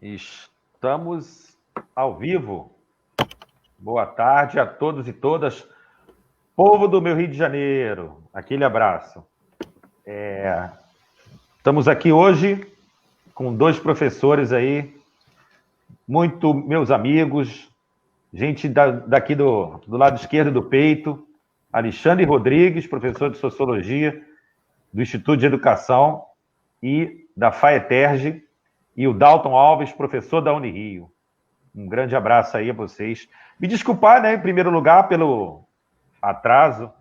Estamos ao vivo. Boa tarde a todos e todas. Povo do meu Rio de Janeiro, aquele abraço. Estamos aqui hoje com dois professores aí, muito meus amigos, gente daqui do lado esquerdo do peito, Alexandre Rodrigues, professor de Sociologia do Instituto de Educação e da FAETERJ, e o Dalton Alves, professor da Unirio. Um grande abraço aí a vocês. Me desculpar, né, em primeiro lugar, pelo atraso.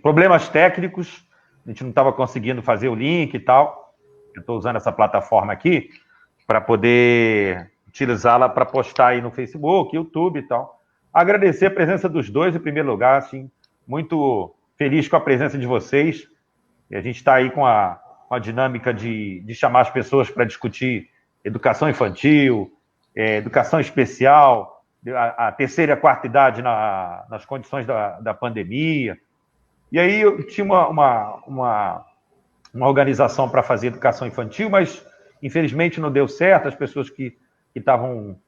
Problemas técnicos, a gente não estava conseguindo fazer o link e tal. Eu estou usando essa plataforma aqui para poder utilizá-la para postar aí no Facebook, YouTube e tal. Agradecer a presença dos dois, em primeiro lugar, assim, muito feliz com a presença de vocês. E a gente está aí com a dinâmica de chamar as pessoas para discutir educação infantil, educação especial, a terceira e a quarta idade nas condições da pandemia. E aí eu tinha uma organização para fazer educação infantil, mas infelizmente não deu certo, as pessoas que estavam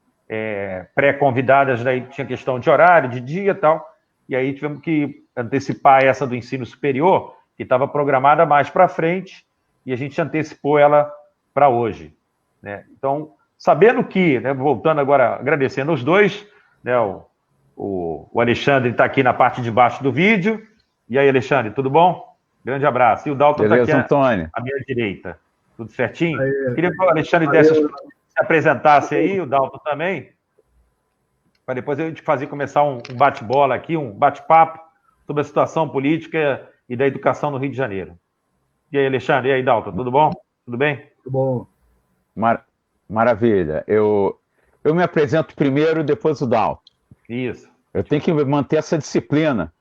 pré-convidadas, daí tinha questão de horário, de dia e tal, e aí tivemos que antecipar essa do ensino superior, que estava programada mais para frente, e a gente antecipou ela para hoje, né? Então, sabendo que, né, voltando agora, agradecendo os dois, né, o Alexandre está aqui na parte de baixo do vídeo. E aí, Alexandre, tudo bom? Grande abraço. E o Dalton está aqui à minha direita. Tudo certinho? Queria que o Alexandre se apresentasse aí, o Dalton também, para depois a gente começar um bate-bola aqui, um bate-papo sobre a situação política e da educação no Rio de Janeiro. E aí, Alexandre? E aí, Dalton, tudo bom? Tudo bem? Tudo bom. Maravilha. Eu me apresento primeiro, depois o Dalton. Isso. Eu tenho que manter essa disciplina,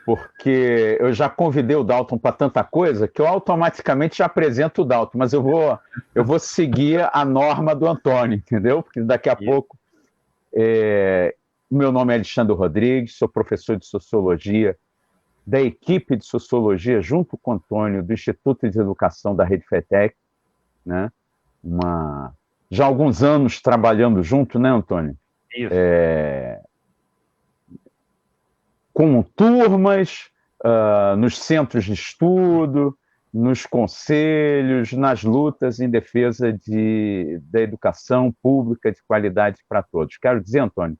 porque eu já convidei o Dalton para tanta coisa que eu automaticamente já apresento o Dalton, mas eu vou seguir a norma do Antônio, entendeu? Porque daqui a pouco... Meu nome é Alexandre Rodrigues, sou professor de Sociologia da equipe de Sociologia, junto com o Antônio, do Instituto de Educação da Rede FAETERJ, né? Já há alguns anos trabalhando junto, né, Antônio? Isso. Com turmas, nos centros de estudo, nos conselhos, nas lutas em defesa da educação pública de qualidade para todos. Quero dizer, Antônio,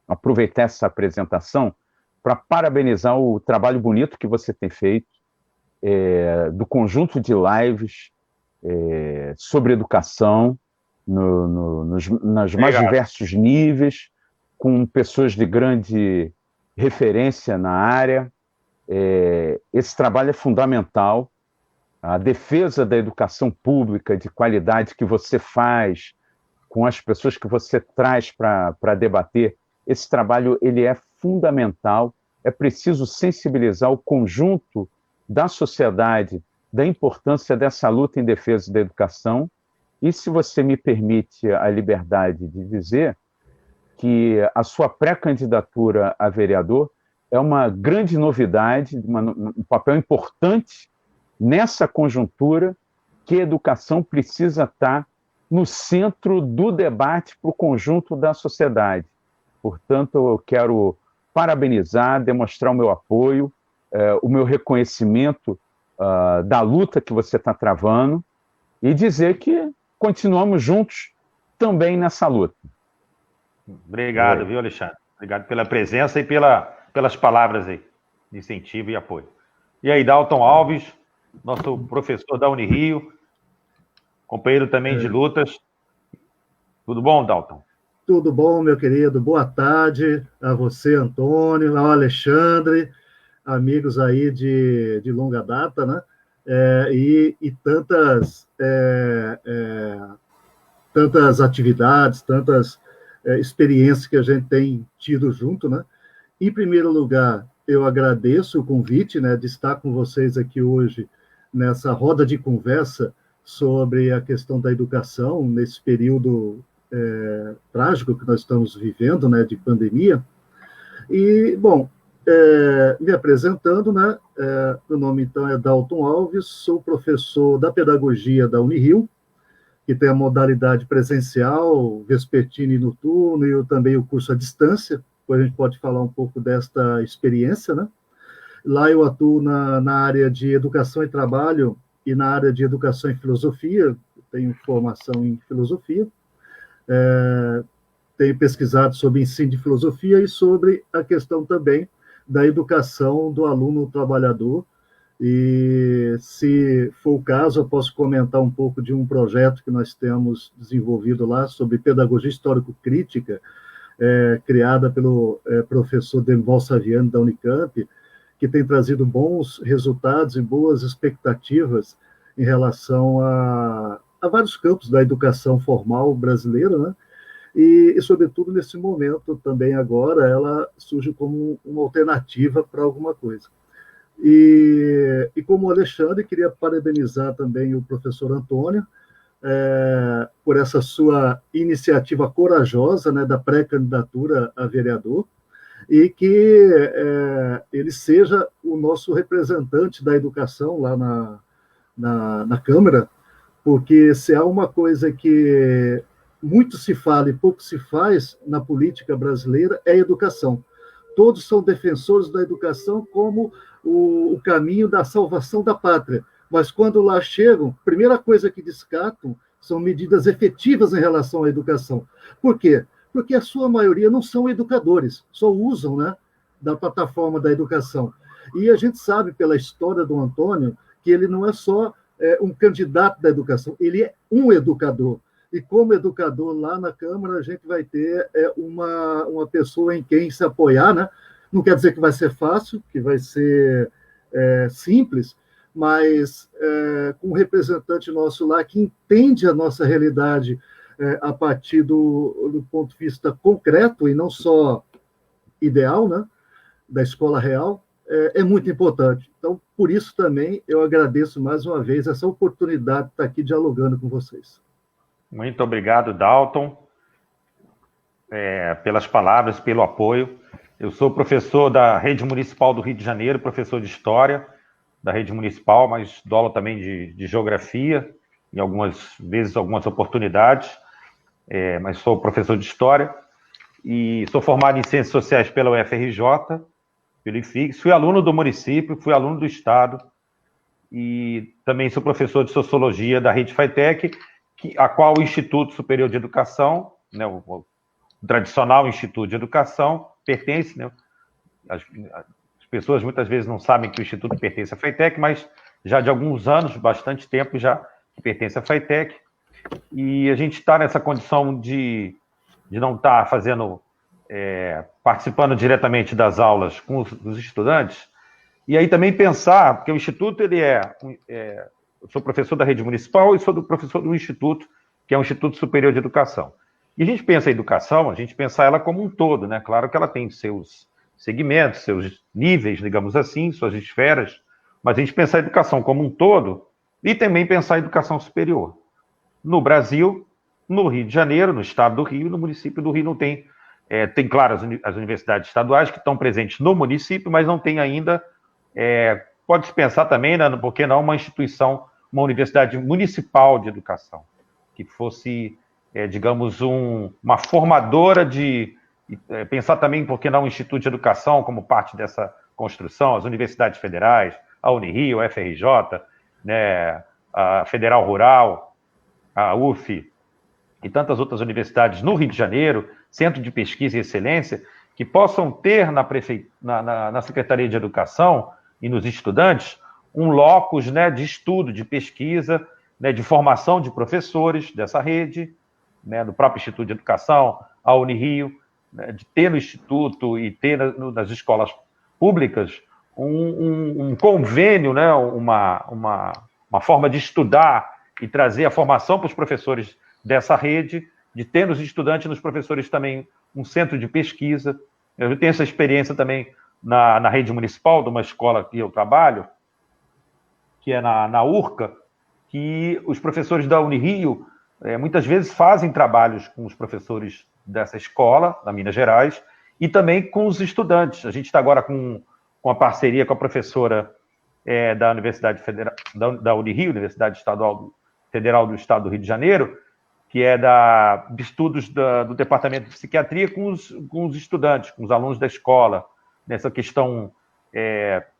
aproveitar essa apresentação para parabenizar o trabalho bonito que você tem feito, do conjunto de lives sobre educação, nos mais diversos níveis, com pessoas de grande referência na área. Esse trabalho é fundamental. A defesa da educação pública de qualidade que você faz com as pessoas que você traz para debater, esse trabalho ele é fundamental. É preciso sensibilizar o conjunto da sociedade da importância dessa luta em defesa da educação. E, se você me permite a liberdade de dizer, que a sua pré-candidatura a vereador é uma grande novidade, um papel importante nessa conjuntura que a educação precisa estar no centro do debate para o conjunto da sociedade. Portanto, eu quero parabenizar, demonstrar o meu apoio, o meu reconhecimento da luta que você está travando e dizer que continuamos juntos também nessa luta. Obrigado, viu, Alexandre? Obrigado pela presença e pelas palavras aí de incentivo e apoio. E aí, Dalton Alves, nosso professor da Unirio, companheiro também de lutas. Tudo bom, Dalton? Tudo bom, meu querido. Boa tarde a você, Antônio, ao Alexandre, amigos aí de longa data, né? E tantas atividades, tantas experiências que a gente tem tido junto, né? Em primeiro lugar, eu agradeço o convite, né, de estar com vocês aqui hoje nessa roda de conversa sobre a questão da educação nesse período trágico que nós estamos vivendo, né, de pandemia. E, bom, me apresentando, né, meu nome, então, é Dalton Alves, sou professor da Pedagogia da Unirio que tem a modalidade presencial, vespertino e noturno, e também o curso à distância. Depois a gente pode falar um pouco desta experiência, né? Lá eu atuo na área de educação e trabalho e na área de educação e filosofia, tenho formação em filosofia, tenho pesquisado sobre ensino de filosofia e sobre a questão também da educação do aluno trabalhador, e se for o caso, eu posso comentar um pouco de um projeto que nós temos desenvolvido lá sobre pedagogia histórico-crítica, criada pelo professor Denival Saviano da Unicamp, que tem trazido bons resultados e boas expectativas em relação a vários campos da educação formal brasileira, né? E, sobretudo, nesse momento, também agora, ela surge como uma alternativa para alguma coisa. E como Alexandre, queria parabenizar também o professor Antônio por essa sua iniciativa corajosa, né, da pré-candidatura a vereador, e que ele seja o nosso representante da educação lá na Câmara, porque se há uma coisa que muito se fala e pouco se faz na política brasileira, é a educação. Todos são defensores da educação como o caminho da salvação da pátria, mas quando lá chegam, a primeira coisa que descartam são medidas efetivas em relação à educação. Por quê? Porque a sua maioria não são educadores, só usam, né, da plataforma da educação. E a gente sabe, pela história do Antônio, que ele não é só um candidato da educação, ele é um educador. E como educador, lá na Câmara, a gente vai ter uma pessoa em quem se apoiar, né? Não quer dizer que vai ser fácil, que vai ser simples, mas com um representante nosso lá que entende a nossa realidade a partir do ponto de vista concreto e não só ideal, né? Da escola real, é muito importante. Então, por isso também, eu agradeço mais uma vez essa oportunidade de estar aqui dialogando com vocês. Muito obrigado, Dalton, pelas palavras, pelo apoio. Eu sou professor da Rede Municipal do Rio de Janeiro, professor de História da Rede Municipal, mas dou aula também de Geografia, em algumas vezes, algumas oportunidades, mas sou professor de História e sou formado em Ciências Sociais pela UFRJ, pelo IFIX, fui aluno do município, fui aluno do Estado e também sou professor de Sociologia da Rede FATEC, a qual o Instituto Superior de Educação, né, o tradicional Instituto de Educação, pertence, né, as pessoas muitas vezes não sabem que o Instituto pertence à FATEC, mas já de alguns anos, bastante tempo já, pertence à FATEC, e a gente está nessa condição de não estar fazendo, participando diretamente das aulas com os estudantes, e aí também pensar, porque o Instituto, eu sou professor da rede municipal e sou professor do Instituto, que é um Instituto Superior de Educação. E a gente pensa a educação, a gente pensa ela como um todo, né? Claro que ela tem seus segmentos, seus níveis, digamos assim, suas esferas, mas a gente pensa a educação como um todo e também pensar a educação superior. No Brasil, no Rio de Janeiro, no estado do Rio, no município do Rio não tem, tem, claro, as universidades estaduais que estão presentes no município, mas não tem ainda, pode-se pensar também, né, por que não, uma instituição, uma universidade municipal de educação, que fosse, digamos, uma formadora pensar também, por que não, um instituto de educação como parte dessa construção, as universidades federais, a Unirio, a UFRJ, né, a Federal Rural, a UF e tantas outras universidades no Rio de Janeiro, centro de pesquisa e excelência, que possam ter na Secretaria de Educação e nos estudantes um locus, né, de estudo, de pesquisa, né, de formação de professores dessa rede, né, do próprio Instituto de Educação, a Unirio, né, de ter no Instituto e ter nas escolas públicas um convênio, né, uma forma de estudar e trazer a formação para os professores dessa rede, de ter nos estudantes e nos professores também um centro de pesquisa. Eu tenho essa experiência também na rede municipal, de uma escola que eu trabalho, que é na URCA, que os professores da Unirio muitas vezes fazem trabalhos com os professores dessa escola, na Minas Gerais, e também com os estudantes. A gente está agora com a parceria com a professora da Universidade Federal, da Unirio, Universidade Estadual Federal do Estado do Rio de Janeiro, que é de estudos do Departamento de Psiquiatria com os estudantes, com os alunos da escola, nessa questão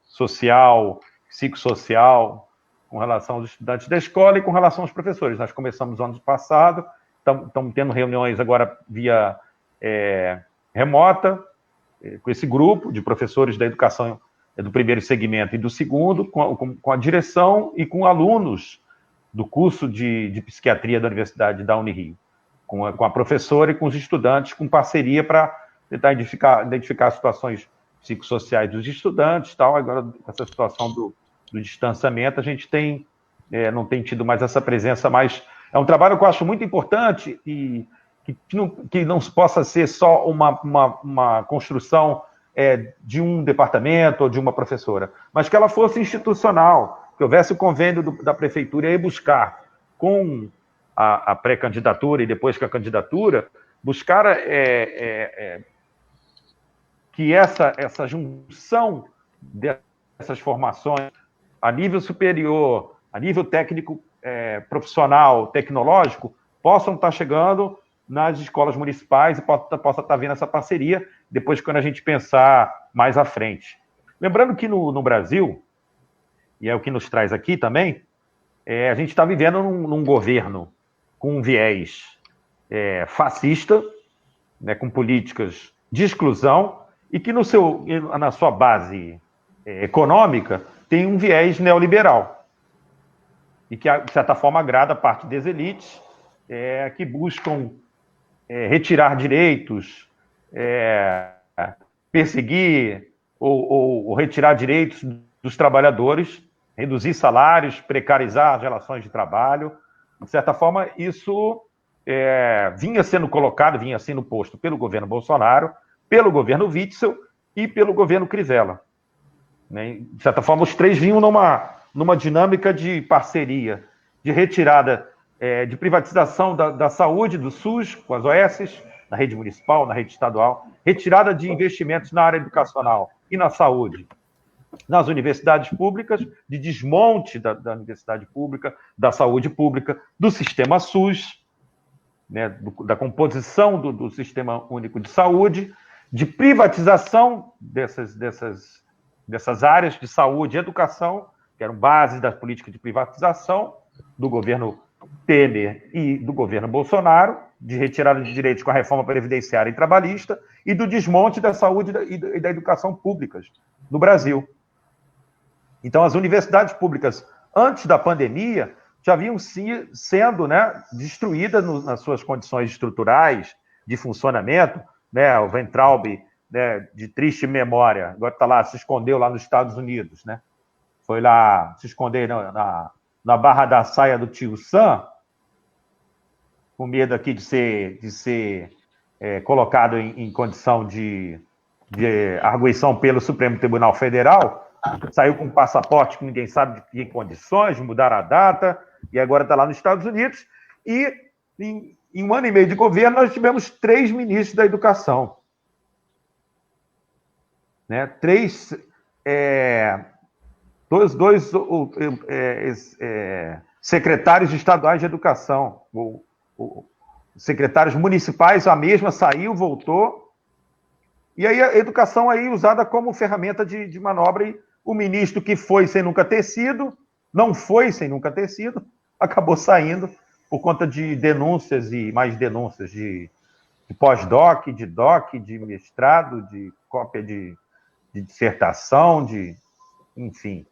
social, psicossocial, com relação aos estudantes da escola e com relação aos professores. Nós começamos no ano passado, estamos tendo reuniões agora via remota, com esse grupo de professores da educação do primeiro segmento e do segundo, com a direção e com alunos do curso de psiquiatria da Universidade da Unirio, com a professora e com os estudantes, com parceria para tentar identificar situações psicossociais dos estudantes, tal. Agora, essa situação do distanciamento, a gente não tem tido mais essa presença, mas é um trabalho que eu acho muito importante e que não possa ser só uma construção de um departamento ou de uma professora, mas que ela fosse institucional, que houvesse o convênio da prefeitura e buscar, com a pré-candidatura e depois com a candidatura, buscar que essa junção dessas formações a nível superior, a nível técnico, profissional, tecnológico, possam estar chegando nas escolas municipais e possa estar vendo essa parceria depois, quando a gente pensar mais à frente. Lembrando que no Brasil, e é o que nos traz aqui também, a gente está vivendo num governo com um viés fascista, né, com políticas de exclusão, e que na sua base econômica tem um viés neoliberal, e que, de certa forma, agrada a parte das elites que buscam retirar direitos, perseguir ou retirar direitos dos trabalhadores, reduzir salários, precarizar as relações de trabalho. De certa forma, isso vinha sendo posto pelo governo Bolsonaro, pelo governo Witzel e pelo governo Crivella. Né? De certa forma, os três vinham numa dinâmica de parceria, de retirada, de privatização da saúde, do SUS, com as OS, na rede municipal, na rede estadual, retirada de investimentos na área educacional e na saúde, nas universidades públicas, de desmonte da universidade pública, da saúde pública, do sistema SUS, né, da composição do Sistema Único de Saúde, de privatização dessas áreas de saúde e educação, que eram bases da política de privatização do governo Temer e do governo Bolsonaro, de retirada de direitos com a reforma previdenciária e trabalhista, e do desmonte da saúde e da educação públicas no Brasil. Então, as universidades públicas, antes da pandemia, já vinham sendo, né, destruídas nas suas condições estruturais, de funcionamento, né, o Weintraub, né, de triste memória, agora está lá, se escondeu lá nos Estados Unidos, né? Foi lá se esconder na barra da saia do tio Sam, com medo aqui de ser colocado em condição de arguição pelo Supremo Tribunal Federal, saiu com um passaporte que ninguém sabe de que condições, mudaram a data, e agora está lá nos Estados Unidos, e em um ano e meio de governo nós tivemos 3 ministros da educação. Né? Dois secretários estaduais de educação, secretários municipais, a mesma saiu, voltou, e aí a educação aí usada como ferramenta de manobra, e o ministro que foi sem nunca ter sido, não foi sem nunca ter sido, acabou saindo por conta de denúncias e mais denúncias de pós-doc, de doc, de mestrado, de cópia de dissertação, enfim.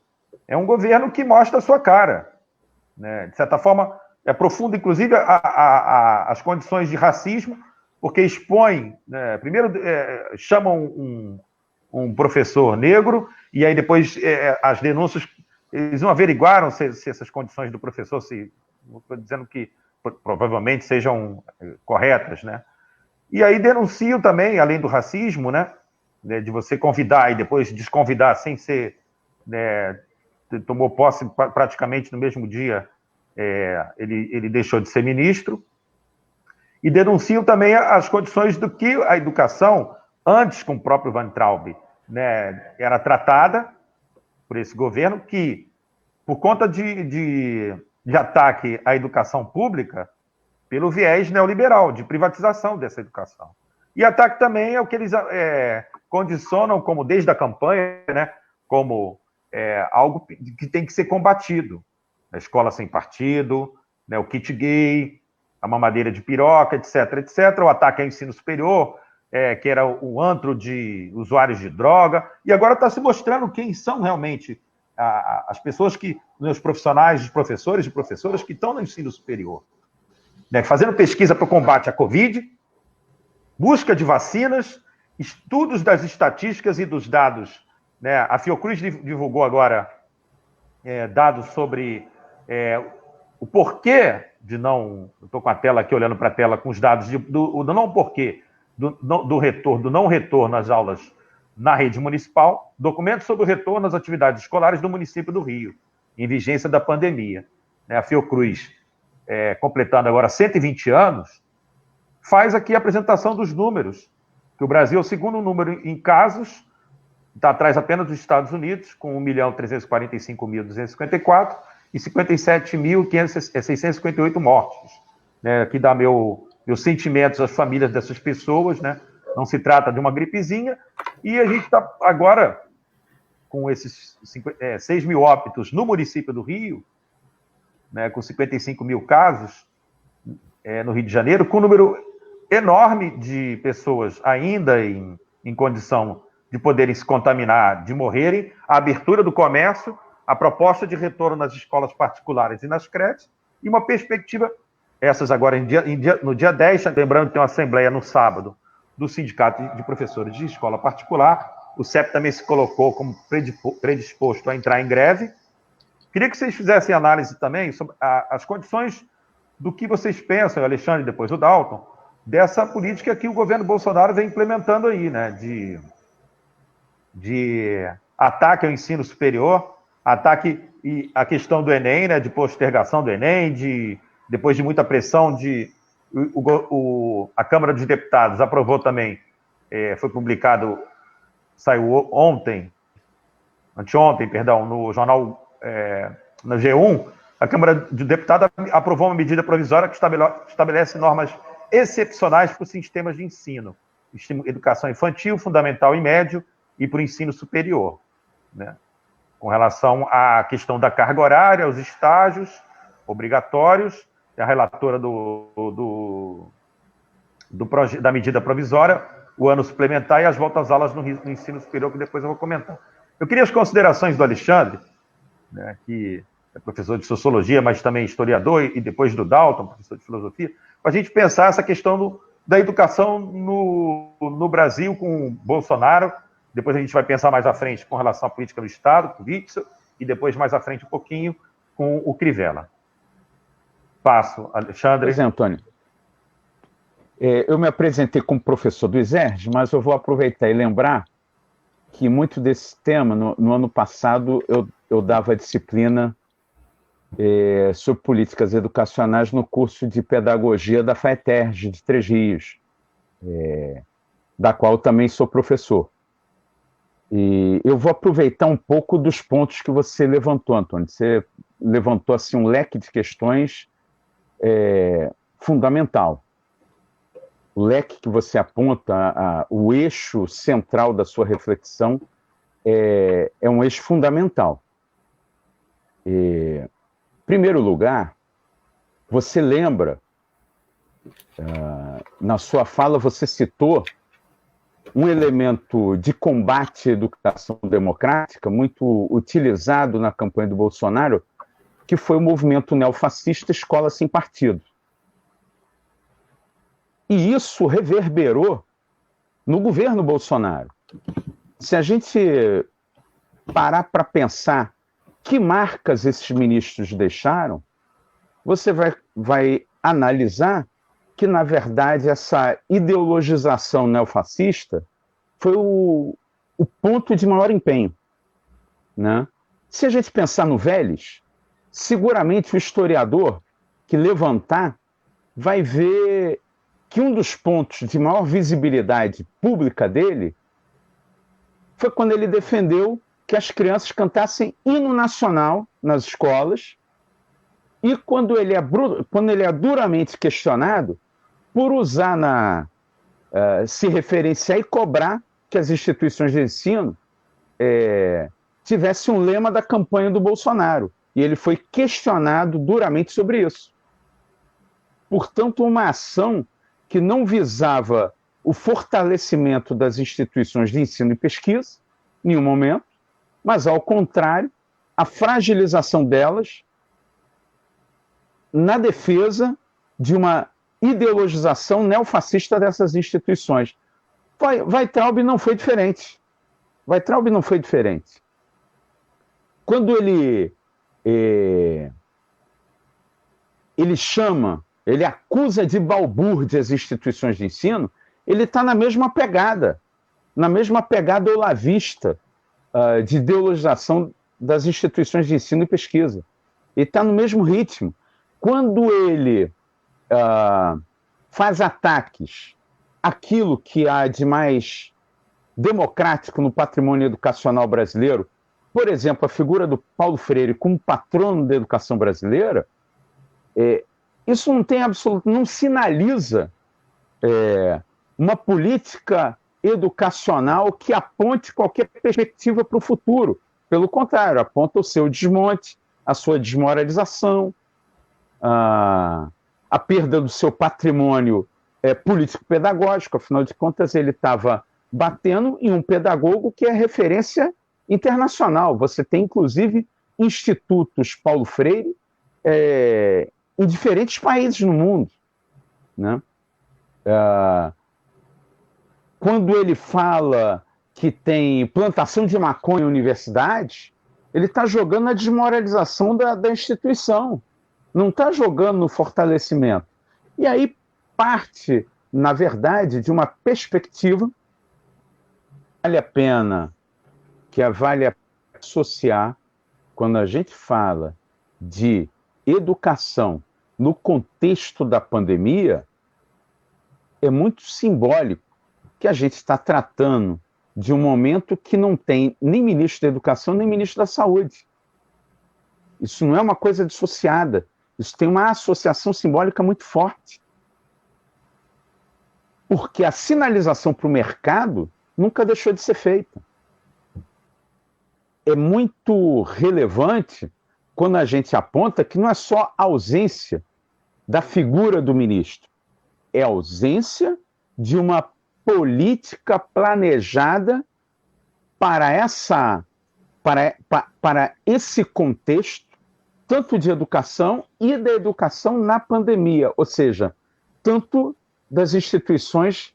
É um governo que mostra a sua cara. Né? De certa forma, aprofunda, inclusive, as condições de racismo, porque expõe, né? Primeiro chamam um professor negro, e aí depois as denúncias, eles não averiguaram se essas condições do professor, não estou dizendo que provavelmente sejam corretas, né? E aí denunciam também, além do racismo, né, de você convidar e depois desconvidar sem ser, né, tomou posse praticamente no mesmo dia, ele deixou de ser ministro, e denunciam também as condições do que a educação, antes com o próprio Weintraub, né, era tratada por esse governo, que, por conta de de ataque à educação pública pelo viés neoliberal, de privatização dessa educação. E ataque também é o que eles condicionam como, desde a campanha, né, como algo que tem que ser combatido. A escola sem partido, né, o kit gay, a mamadeira de piroca, etc., etc., o ataque ao ensino superior, que era o antro de usuários de droga, e agora está se mostrando quem são realmente as pessoas os profissionais, os professores e professoras que estão no ensino superior. Né, fazendo pesquisa para o combate à Covid, busca de vacinas, estudos das estatísticas e dos dados. Né? A Fiocruz divulgou agora dados sobre o porquê de não... Estou com a tela aqui, olhando para a tela, com os dados do não porquê, do não retorno às aulas na rede municipal, documento sobre o retorno às atividades escolares do município do Rio, em vigência da pandemia. Né? A Fiocruz, completando agora 120 anos, faz aqui a apresentação dos números, que o Brasil é o segundo número em casos, está atrás apenas dos Estados Unidos, com 1.345.254 e 57.658 mortes. Né? Aqui dá meus sentimentos às famílias dessas pessoas, né? Não se trata de uma gripezinha, e a gente está agora com esses 6 mil óbitos no município do Rio, né, com 55 mil casos no Rio de Janeiro, com um número enorme de pessoas ainda em condição de poderem se contaminar, de morrerem, a abertura do comércio, a proposta de retorno nas escolas particulares e nas creches, e uma perspectiva, essas agora no dia 10, lembrando que tem uma assembleia no sábado, do Sindicato de Professores de Escola Particular. O CEP também se colocou como predisposto a entrar em greve. Queria que vocês fizessem análise também sobre as condições do que vocês pensam, Alexandre, depois o Dalton, dessa política que o governo Bolsonaro vem implementando aí, né, de ataque ao ensino superior, ataque e a questão do Enem, né, de postergação do Enem, depois de muita pressão, a Câmara dos Deputados aprovou também, foi publicado, saiu anteontem, no jornal, na G1, a Câmara dos Deputados aprovou uma medida provisória que estabelece normas excepcionais para os sistemas de ensino, educação infantil, fundamental e médio, e para o ensino superior, né? Com relação à questão da carga horária, os estágios obrigatórios, a relatora da medida provisória, o ano suplementar e as voltas às aulas no ensino superior, que depois eu vou comentar. Eu queria as considerações do Alexandre, né, que é professor de sociologia, mas também historiador, e depois do Dalton, professor de filosofia, para a gente pensar essa questão da educação no Brasil com o Bolsonaro. Depois a gente vai pensar mais à frente com relação à política do Estado, com o Witzel, e depois mais à frente um pouquinho com o Crivella. Passo, Alexandre. Pois é, Antônio. Eu me apresentei como professor do ISERJ, mas eu vou aproveitar e lembrar que muito desse tema, no ano passado, eu dava a disciplina sobre políticas educacionais no curso de pedagogia da FAETERJ, de Três Rios, da qual também sou professor. E eu vou aproveitar um pouco dos pontos que você levantou, Antônio. Você levantou assim, um leque de questões fundamental. O leque que você aponta, o eixo central da sua reflexão é um eixo fundamental. Em primeiro lugar, você lembra, na sua fala você citou um elemento de combate à educação democrática muito utilizado na campanha do Bolsonaro, que foi o movimento neofascista Escola Sem Partido. E isso reverberou no governo Bolsonaro. Se a gente parar para pensar que marcas esses ministros deixaram, você vai analisar que, na verdade, essa ideologização neofascista foi o ponto de maior empenho, né? Se a gente pensar no Vélez, seguramente o historiador que levantar vai ver que um dos pontos de maior visibilidade pública dele foi quando ele defendeu que as crianças cantassem hino nacional nas escolas e quando ele é duramente questionado por usar se referenciar e cobrar que as instituições de ensino tivessem um lema da campanha do Bolsonaro. E ele foi questionado duramente sobre isso. Portanto, uma ação que não visava o fortalecimento das instituições de ensino e pesquisa, em nenhum momento, mas, ao contrário, a fragilização delas na defesa de uma ideologização neofascista dessas instituições. Weintraub não foi diferente. Weintraub não foi diferente. Quando ele acusa de balbúrdia as instituições de ensino, ele está na mesma pegada olavista de ideologização das instituições de ensino e pesquisa. Ele está no mesmo ritmo. Quando ele faz ataques àquilo que há de mais democrático no patrimônio educacional brasileiro, por exemplo, a figura do Paulo Freire como patrono da educação brasileira, isso não sinaliza uma política educacional que aponte qualquer perspectiva para o futuro. Pelo contrário, aponta o seu desmonte, a sua desmoralização, a perda do seu patrimônio político-pedagógico. Afinal de contas, ele estava batendo em um pedagogo que é referência internacional. Você tem, inclusive, institutos Paulo Freire em diferentes países no mundo, né? Quando ele fala que tem plantação de maconha em universidades, ele está jogando na desmoralização da instituição, não está jogando no fortalecimento. E aí parte, na verdade, de uma perspectiva vale a pena associar quando a gente fala de educação no contexto da pandemia. É muito simbólico que a gente está tratando de um momento que não tem nem ministro da Educação, nem ministro da Saúde. Isso não é uma coisa dissociada. Isso tem uma associação simbólica muito forte. Porque a sinalização para o mercado nunca deixou de ser feita. É muito relevante quando a gente aponta que não é só a ausência da figura do ministro, é a ausência de uma política planejada para esse contexto, tanto de educação e da educação na pandemia, ou seja, tanto das instituições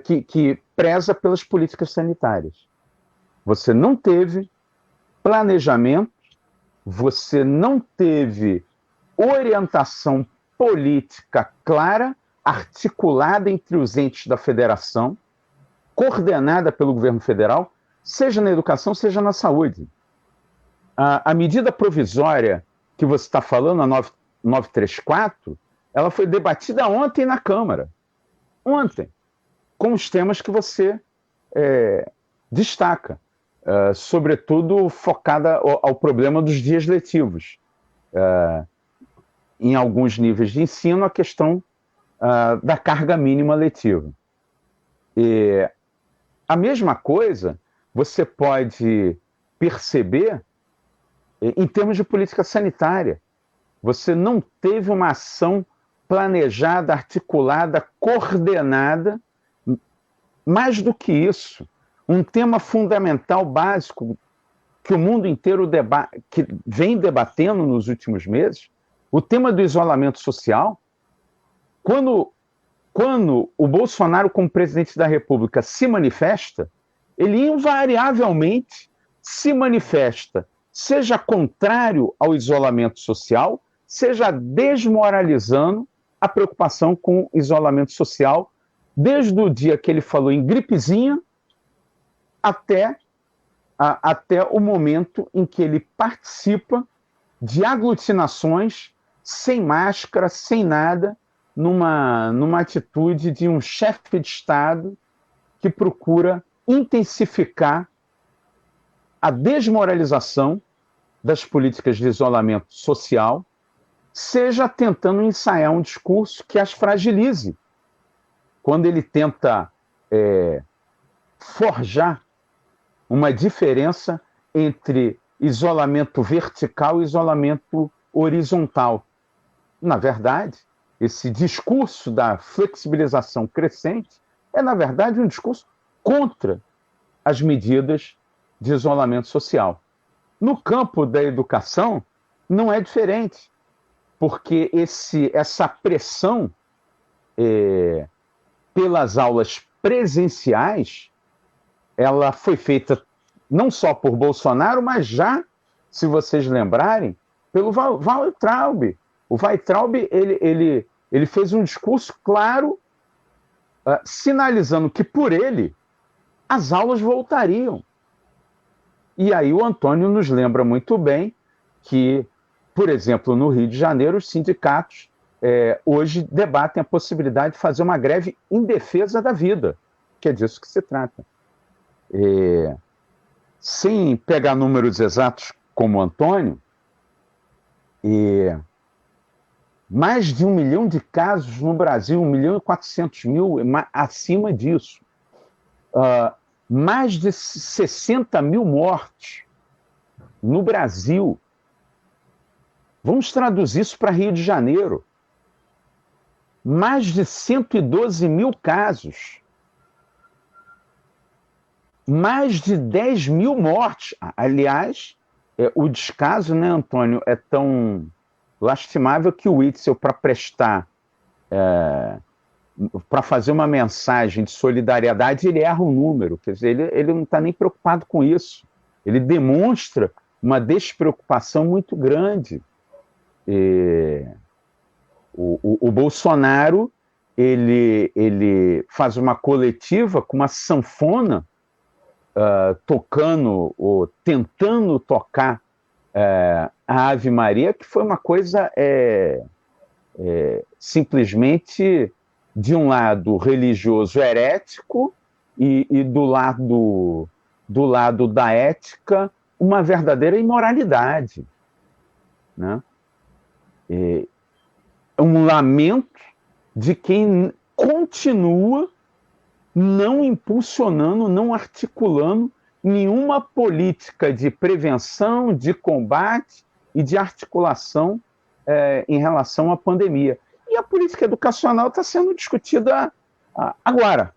que preza pelas políticas sanitárias. Você não teve planejamento, você não teve orientação política clara, articulada entre os entes da federação, coordenada pelo governo federal, seja na educação, seja na saúde. A medida provisória que você está falando, a 934, ela foi debatida ontem na Câmara. Ontem, com os temas que você destaca, sobretudo focada ao problema dos dias letivos. Em alguns níveis de ensino, a questão da carga mínima letiva. E a mesma coisa você pode perceber em termos de política sanitária. Você não teve uma ação planejada, articulada, coordenada. Mais do que isso, um tema fundamental, básico, que o mundo inteiro que vem debatendo nos últimos meses, o tema do isolamento social. Quando o Bolsonaro, como presidente da República, se manifesta, ele invariavelmente se manifesta, seja contrário ao isolamento social, seja desmoralizando a preocupação com o isolamento social, desde o dia que ele falou em gripezinha até o momento em que ele participa de aglutinações sem máscara, sem nada, numa atitude de um chefe de Estado que procura intensificar a desmoralização das políticas de isolamento social, seja tentando ensaiar um discurso que as fragilize, quando ele tenta forjar uma diferença entre isolamento vertical e isolamento horizontal. Na verdade, esse discurso da flexibilização crescente é, na verdade, um discurso contra as medidas de isolamento social. No campo da educação, não é diferente, porque essa pressão pelas aulas presenciais, ela foi feita não só por Bolsonaro, mas já, se vocês lembrarem, pelo Weintraub. O Weintraub, ele fez um discurso claro, sinalizando que, por ele, as aulas voltariam. E aí o Antônio nos lembra muito bem que, por exemplo, no Rio de Janeiro, os sindicatos hoje debatem a possibilidade de fazer uma greve em defesa da vida, que é disso que se trata. Sem pegar números exatos como o Antônio, mais de 1 milhão de casos no Brasil, 1.400.000, acima disso. Mais de 60 mil mortes no Brasil. Vamos traduzir isso para Rio de Janeiro. Mais de 112 mil casos. Mais de 10 mil mortes. Aliás, o descaso, né, Antônio, é tão lastimável que o Witzel, para para fazer uma mensagem de solidariedade, ele erra um número. Quer dizer, ele não está nem preocupado com isso. Ele demonstra uma despreocupação muito grande. O Bolsonaro, ele faz uma coletiva com uma sanfona, tocando, ou tentando tocar a Ave Maria, que foi uma coisa simplesmente, de um lado religioso herético e do lado da ética, uma verdadeira imoralidade, né? Um lamento de quem continua não impulsionando, não articulando nenhuma política de prevenção, de combate e de articulação em relação à pandemia. E a política educacional está sendo discutida agora,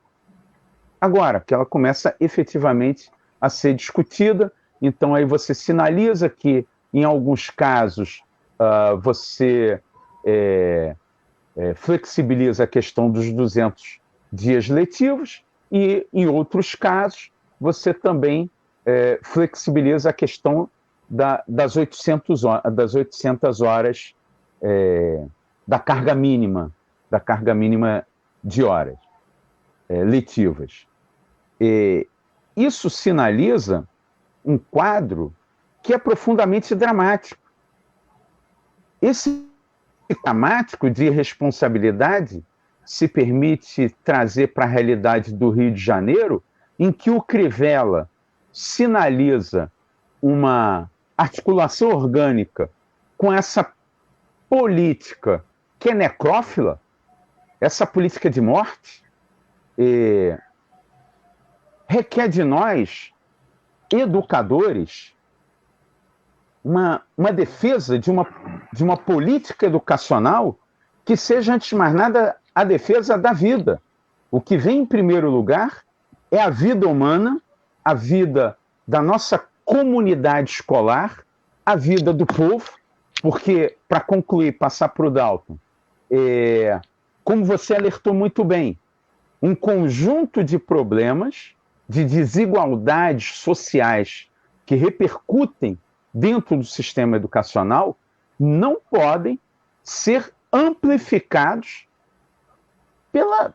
que ela começa efetivamente a ser discutida. Então aí você sinaliza que, em alguns casos, você flexibiliza a questão dos 200 dias letivos e, em outros casos, você também flexibiliza a questão das 800 horas da carga mínima de horas letivas. Isso sinaliza um quadro que é profundamente dramático. Esse dramático de irresponsabilidade se permite trazer para a realidade do Rio de Janeiro, em que o Crivella sinaliza uma articulação orgânica com essa política que é necrófila, essa política de morte, requer de nós, educadores, uma defesa de uma política educacional que seja, antes de mais nada, a defesa da vida. O que vem em primeiro lugar é a vida humana, a vida da nossa comunidade escolar, a vida do povo, porque, para concluir, passar para o Dalton, como você alertou muito bem, um conjunto de problemas, de desigualdades sociais que repercutem dentro do sistema educacional, não podem ser amplificados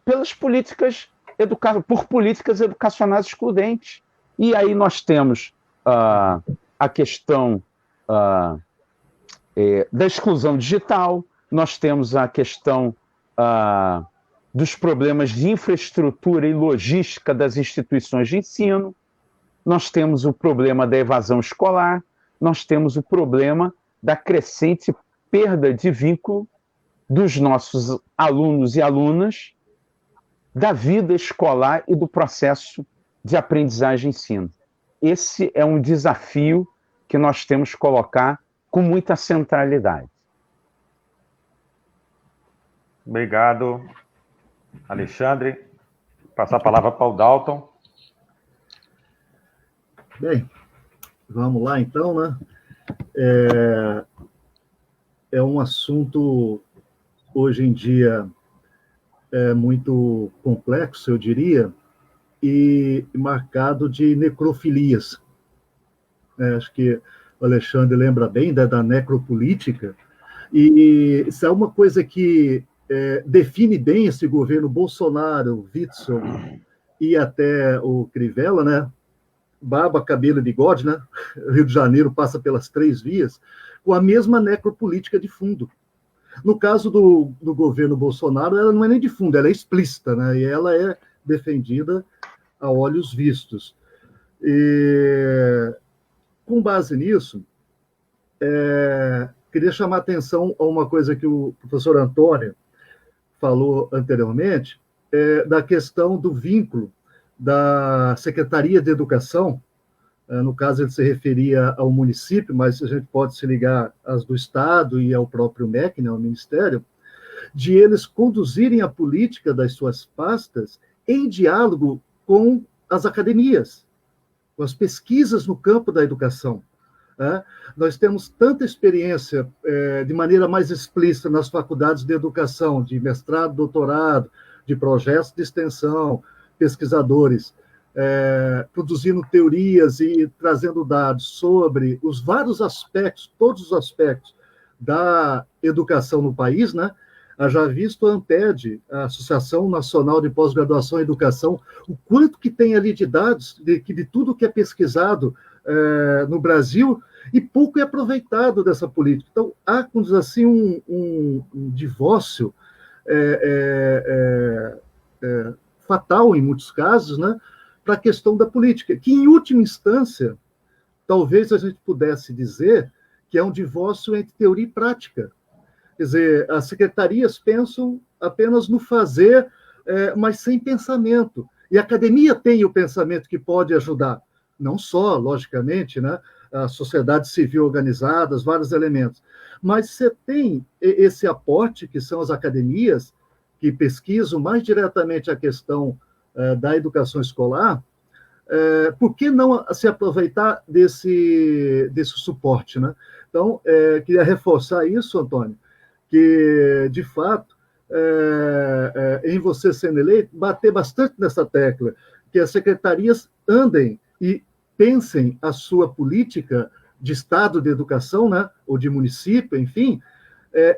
pelas políticas por políticas educacionais excludentes. E aí nós temos a questão da exclusão digital, nós temos a questão dos problemas de infraestrutura e logística das instituições de ensino, nós temos o problema da evasão escolar, nós temos o problema da crescente perda de vínculo dos nossos alunos e alunas da vida escolar e do processo de aprendizagem e ensino. Esse é um desafio que nós temos que colocar com muita centralidade. Obrigado, Alexandre. Passar a palavra para o Dalton. Bem, vamos lá então, né? É um assunto, hoje em dia, muito complexo, eu diria, e marcado de necrofilias. Acho que o Alexandre lembra bem da necropolítica, e isso é uma coisa que define bem esse governo Bolsonaro, Witzel e até o Crivella, né? Barba, cabelo e bigode, né? Rio de Janeiro passa pelas 3 vias, com a mesma necropolítica de fundo. No caso do governo Bolsonaro, ela não é nem de fundo, ela é explícita, né? E ela é defendida a olhos vistos. E, com base nisso, queria chamar a atenção a uma coisa que o professor Antônio falou anteriormente, da questão do vínculo da Secretaria de Educação, no caso ele se referia ao município, mas a gente pode se ligar às do Estado e ao próprio MEC, né, ao Ministério, de eles conduzirem a política das suas pastas em diálogo com as academias, com as pesquisas no campo da educação. Nós temos tanta experiência de maneira mais explícita nas faculdades de educação, de mestrado, doutorado, de projetos de extensão, pesquisadores, produzindo teorias e trazendo dados sobre os vários aspectos, todos os aspectos da educação no país, né? Já visto a ANPED, a Associação Nacional de Pós-Graduação em Educação, o quanto que tem ali de dados, de tudo que é pesquisado no Brasil, e pouco é aproveitado dessa política. Então, há, como diz assim, um divórcio fatal, em muitos casos, né, para a questão da política, que, em última instância, talvez a gente pudesse dizer que é um divórcio entre teoria e prática. Quer dizer, as secretarias pensam apenas no fazer, mas sem pensamento. E a academia tem o pensamento que pode ajudar. Não só, logicamente, né, a sociedade civil organizada, vários elementos. Mas você tem esse aporte, que são as academias, que pesquisam mais diretamente a questão da educação escolar. Por que não se aproveitar desse suporte, né? Então, queria reforçar isso, Antônio, que, de fato, em você sendo eleito, bater bastante nessa tecla, que as secretarias andem e pensem a sua política de Estado de educação, né, ou de município, enfim,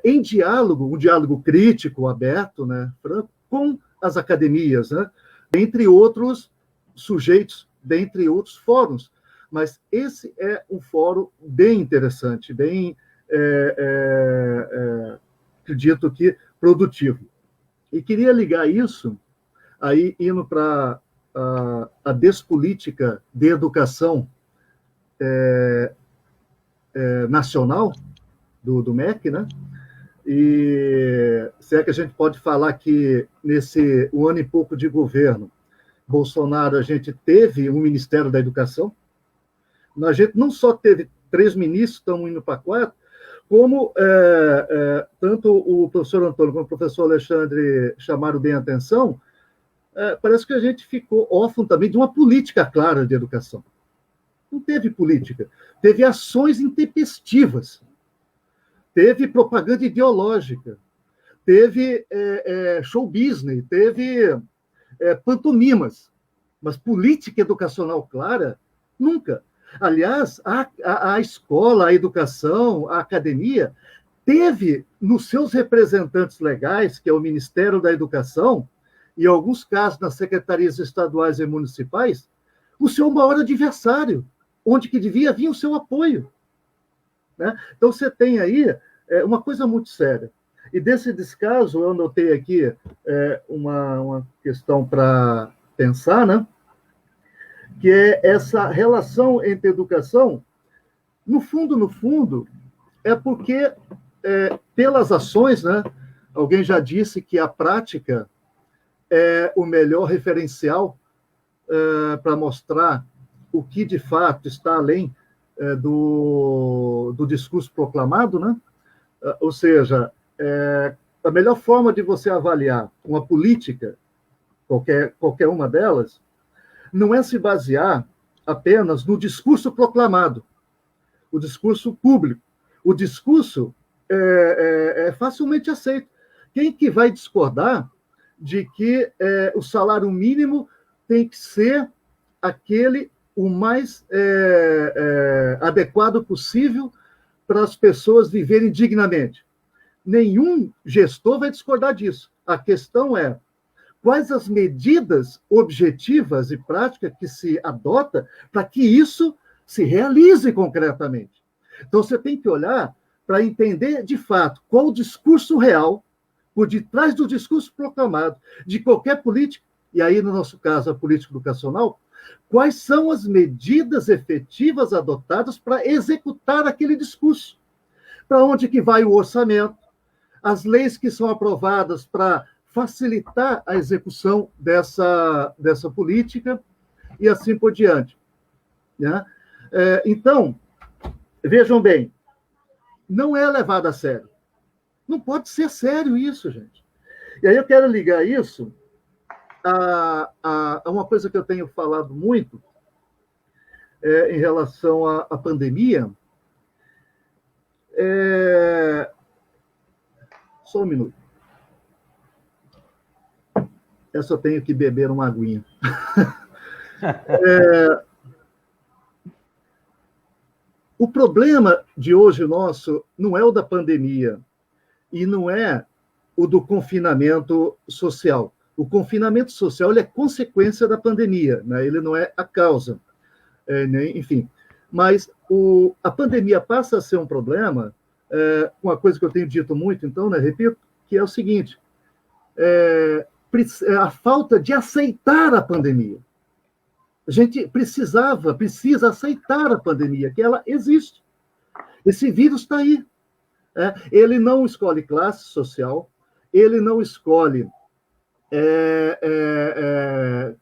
em diálogo, um diálogo crítico, aberto, né, franco, com as academias, né, dentre outros sujeitos, dentre outros fóruns. Mas esse é um fórum bem interessante, bem, acredito que, produtivo. E queria ligar isso, aí indo para a despolítica de educação nacional do MEC, né? E se é que a gente pode falar que nesse 1 ano e pouco de governo Bolsonaro, a gente teve um Ministério da Educação, a gente não só teve 3 ministros, estamos indo para 4, como tanto o professor Antônio como o professor Alexandre chamaram bem a atenção, parece que a gente ficou órfão também de uma política clara de educação. Não teve política, teve ações intempestivas, teve propaganda ideológica, teve show business, teve pantomimas, mas política educacional clara, nunca. Aliás, a escola, a educação, a academia, teve nos seus representantes legais, que é o Ministério da Educação, e em alguns casos nas secretarias estaduais e municipais, o seu maior adversário, onde que devia vir o seu apoio. Né? Então, você tem aí uma coisa muito séria. E desse descaso, eu anotei aqui uma questão para pensar, né? Que é essa relação entre educação no fundo, é porque, pelas ações, né? Alguém já disse que a prática é o melhor referencial para mostrar o que, de fato, está além do discurso proclamado, né? Ou seja, a melhor forma de você avaliar uma política, qualquer uma delas, não é se basear apenas no discurso proclamado, o discurso público. O discurso é facilmente aceito. Quem que vai discordar de que o salário mínimo tem que ser aquele o mais adequado possível para as pessoas viverem dignamente? Nenhum gestor vai discordar disso. A questão é quais as medidas objetivas e práticas que se adota para que isso se realize concretamente. Então, você tem que olhar para entender, de fato, qual o discurso real por detrás do discurso proclamado de qualquer política, e aí, no nosso caso, a política educacional, quais são as medidas efetivas adotadas para executar aquele discurso. Para onde que vai o orçamento, as leis que são aprovadas para facilitar a execução dessa política e assim por diante. Né? Então, vejam bem, não é levado a sério. Não pode ser sério isso, gente. E aí eu quero ligar isso a uma coisa que eu tenho falado muito em relação à pandemia. Só um minuto. Eu só tenho que beber uma aguinha. O problema de hoje nosso não é o da pandemia e não é o do confinamento social. O confinamento social ele é consequência da pandemia, né? Ele não é a causa. Enfim, mas a pandemia passa a ser um problema, uma coisa que eu tenho dito muito, então, né, repito, que é o seguinte, a falta de aceitar a pandemia. A gente precisa aceitar a pandemia, que ela existe. Esse vírus está aí. Ele não escolhe classe social, ele não escolhe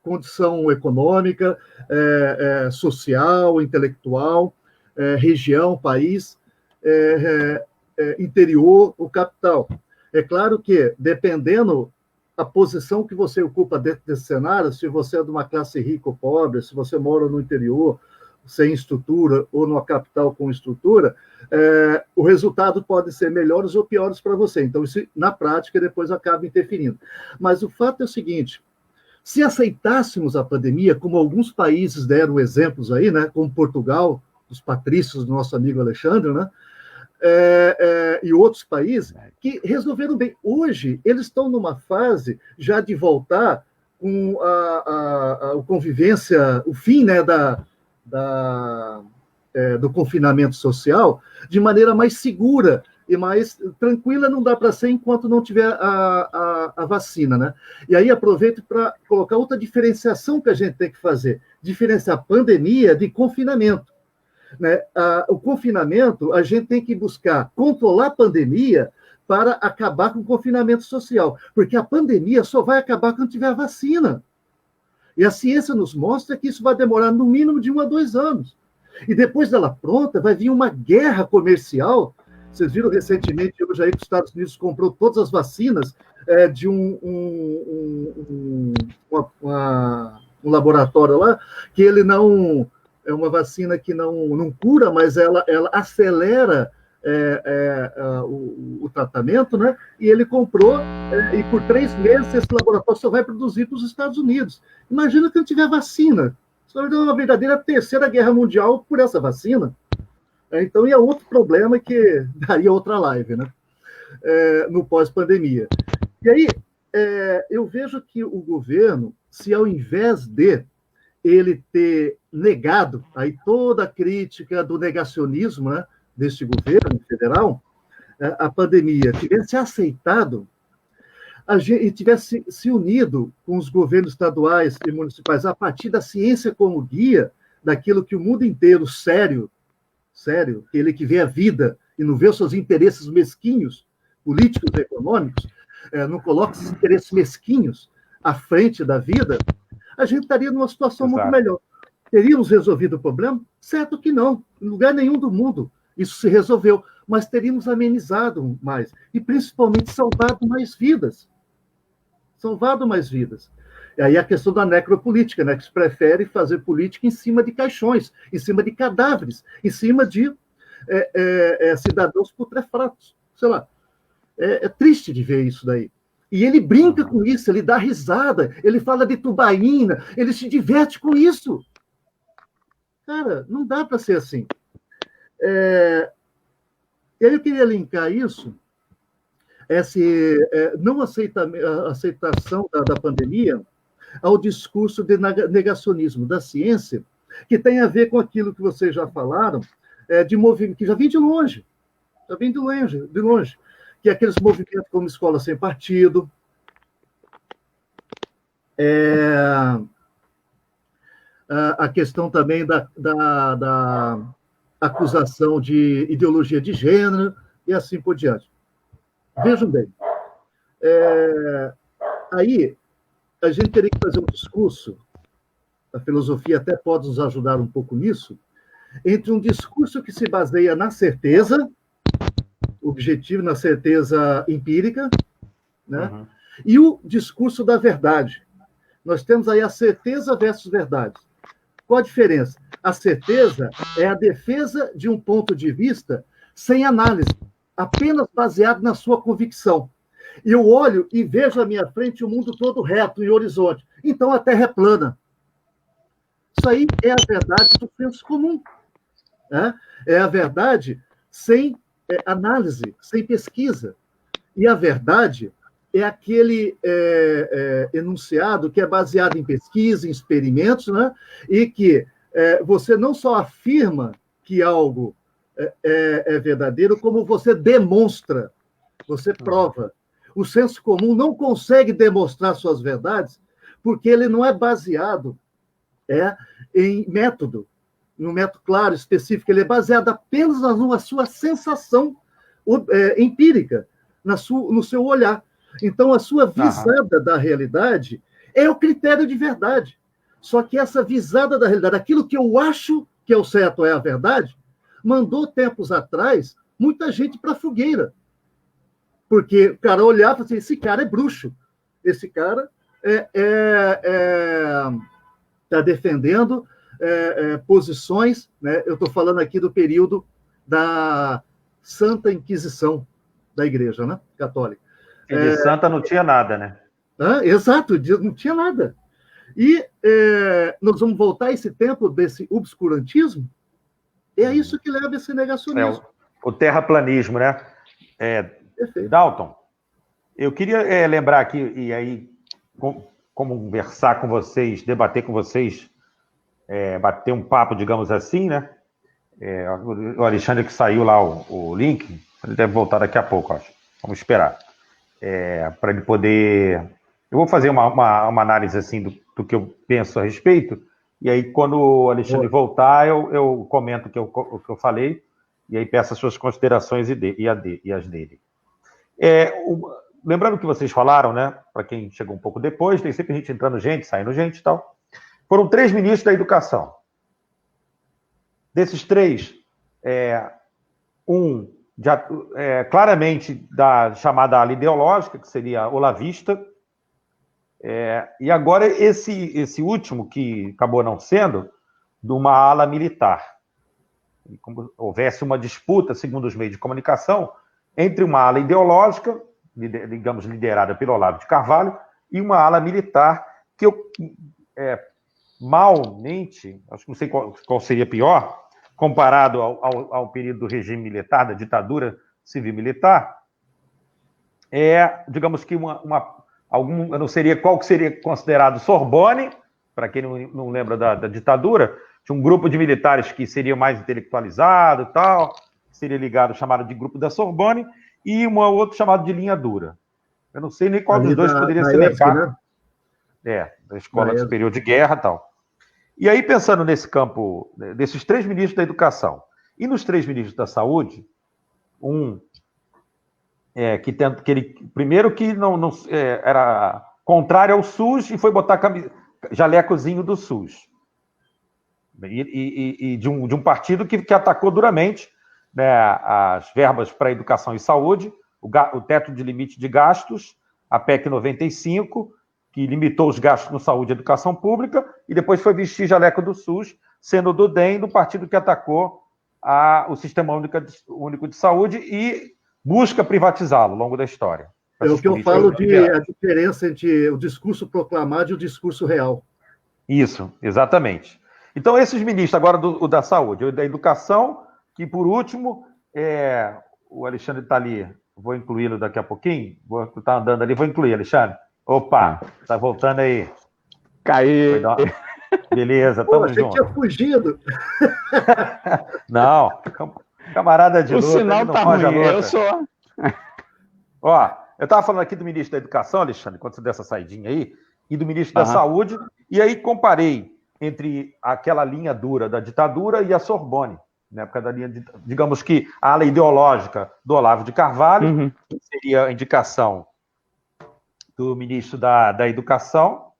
condição econômica, social, intelectual, região, país, interior, o capital. É claro que, dependendo a posição que você ocupa dentro desse cenário, se você é de uma classe rica ou pobre, se você mora no interior sem estrutura ou numa capital com estrutura, o resultado pode ser melhores ou piores para você. Então, isso, na prática, depois acaba interferindo. Mas o fato é o seguinte, se aceitássemos a pandemia, como alguns países deram exemplos aí, né, como Portugal, os patrícios do nosso amigo Alexandre, né, e outros países que resolveram bem. Hoje, eles estão numa fase já de voltar com a convivência, o fim, né, do confinamento social, de maneira mais segura e mais tranquila. Não dá para ser enquanto não tiver a vacina, né? E aí aproveito para colocar outra diferenciação que a gente tem que fazer, diferenciar pandemia de confinamento. Né? O confinamento, a gente tem que buscar controlar a pandemia para acabar com o confinamento social, porque a pandemia só vai acabar quando tiver a vacina. E a ciência nos mostra que isso vai demorar no mínimo de 1 a 2 anos. E depois dela pronta, vai vir uma guerra comercial. Vocês viram recentemente, hoje aí, que os Estados Unidos comprou todas as vacinas de um laboratório lá, que ele não... É uma vacina que não cura, mas ela acelera o tratamento, né? E ele comprou, e por 3 meses esse laboratório só vai produzir para os Estados Unidos. Imagina que não tiver vacina. Isso vai dar uma verdadeira terceira guerra mundial por essa vacina. Então, e é outro problema que daria outra live, né? No pós-pandemia. E aí, eu vejo que o governo, se ao invés de ele ter negado aí toda a crítica do negacionismo, né, deste governo federal, a pandemia, tivesse aceitado e tivesse se unido com os governos estaduais e municipais a partir da ciência como guia daquilo que o mundo inteiro sério sério, ele que vê a vida e não vê os seus interesses mesquinhos, políticos e econômicos, não coloca esses interesses mesquinhos à frente da vida, a gente estaria numa situação muito melhor. Teríamos resolvido o problema? Certo que não. Em lugar nenhum do mundo isso se resolveu, mas teríamos amenizado mais e, principalmente, salvado mais vidas. Salvado mais vidas. E aí a questão da necropolítica, né, que se prefere fazer política em cima de caixões, em cima de cadáveres, em cima de cidadãos putrefatos. Sei lá. É triste de ver isso daí. E ele brinca com isso, ele dá risada, ele fala de tubaína, ele se diverte com isso. Cara, não dá para ser assim. Eu queria linkar isso, essa não aceitação da pandemia, ao discurso de negacionismo da ciência, que tem a ver com aquilo que vocês já falaram, de movimento, que já vem de longe, de longe, que é aqueles movimentos como Escola Sem Partido, a questão também da acusação de ideologia de gênero e assim por diante. Vejam bem, aí a gente teria que fazer um discurso, a filosofia até pode nos ajudar um pouco nisso, entre um discurso que se baseia na certeza, objetivo, na certeza empírica, né? E o discurso da verdade. Nós temos aí a certeza versus verdade. Qual a diferença? A certeza é a defesa de um ponto de vista sem análise, apenas baseado na sua convicção. Eu olho e vejo à minha frente o mundo todo reto, em horizonte. Então a Terra é plana. Isso aí é a verdade do senso comum. Né? É a verdade sem análise, sem pesquisa. E a verdade é aquele enunciado que é baseado em pesquisa, em experimentos, né? E que você não só afirma que algo é verdadeiro, como você demonstra, você prova. O senso comum não consegue demonstrar suas verdades porque ele não é baseado em método, num método claro, específico, ele é baseado apenas na sua sensação empírica, no seu olhar. Então, a sua visada da realidade é o critério de verdade. Só que essa visada da realidade, aquilo que eu acho que é o certo, é a verdade, mandou tempos atrás muita gente para a fogueira. Porque o cara olhava e falava assim, esse cara é bruxo, esse cara está defendendo posições, né? Eu estou falando aqui do período da Santa Inquisição da Igreja, né? Católica. E de santa não tinha nada, né? Exato, não tinha nada. E nós vamos voltar a esse tempo desse obscurantismo? É isso que leva a esse negacionismo. O terraplanismo, né? Dalton, eu queria lembrar aqui, e aí conversar com vocês, debater com vocês, bater um papo, digamos assim, né? O Alexandre que saiu lá o link, ele deve voltar daqui a pouco, acho. Vamos esperar. Para ele poder... Eu vou fazer uma análise assim do que eu penso a respeito, e aí quando o Alexandre voltar, eu comento o que eu falei, e aí peço as suas considerações e as dele. Lembrando que vocês falaram, né? Para quem chegou um pouco depois, tem sempre gente entrando gente, saindo gente e tal. Foram 3 ministros da educação. Desses 3, claramente da chamada ala ideológica, que seria olavista, e agora esse último, que acabou não sendo, de uma ala militar. E como houvesse uma disputa, segundo os meios de comunicação, entre uma ala ideológica, digamos, liderada pelo Olavo de Carvalho, e uma ala militar, que eu malmente, acho que não sei qual seria pior, comparado ao período do regime militar, da ditadura civil-militar, digamos que eu não seria qual que seria considerado Sorbonne, para quem não lembra da ditadura, tinha um grupo de militares que seria mais intelectualizado e tal, seria ligado, chamado de grupo da Sorbonne, e um outro chamado de linha dura. Eu não sei nem qual dos dois poderia ser ligado. Né? Da Escola Superior de Guerra e tal. E aí, pensando nesse campo, desses 3 ministros da educação, E nos 3 ministros da Saúde, primeiro que não era contrário ao SUS e foi botar jalecozinho do SUS. E de um partido que atacou duramente, né, as verbas para educação e saúde, o teto de limite de gastos, a PEC 95, que limitou os gastos com saúde e educação pública, e depois foi vestir jaleco do SUS, sendo do DEM, do partido que atacou o Sistema Único de Saúde e busca privatizá-lo ao longo da história. É o que eu falo a diferença entre o discurso proclamado e o discurso real. Isso, exatamente. Então, esses ministros, agora o da saúde, o da educação, que por último, o Alexandre está ali, vou incluí-lo daqui a pouquinho, vou estar andando ali, vou incluir, Alexandre. Opa, está voltando aí. Caiu. Beleza, tamo junto. Achei que tinha fugido. Não, camarada de luta. O sinal tá ruim, eu sou... Ó, eu estava falando aqui do ministro da Educação, Alexandre, quando você der essa saidinha aí, e do ministro da Saúde, e aí comparei entre aquela linha dura da ditadura e a Sorbonne, na época da linha, digamos que a ala ideológica do Olavo de Carvalho, que seria a indicação do ministro da Educação,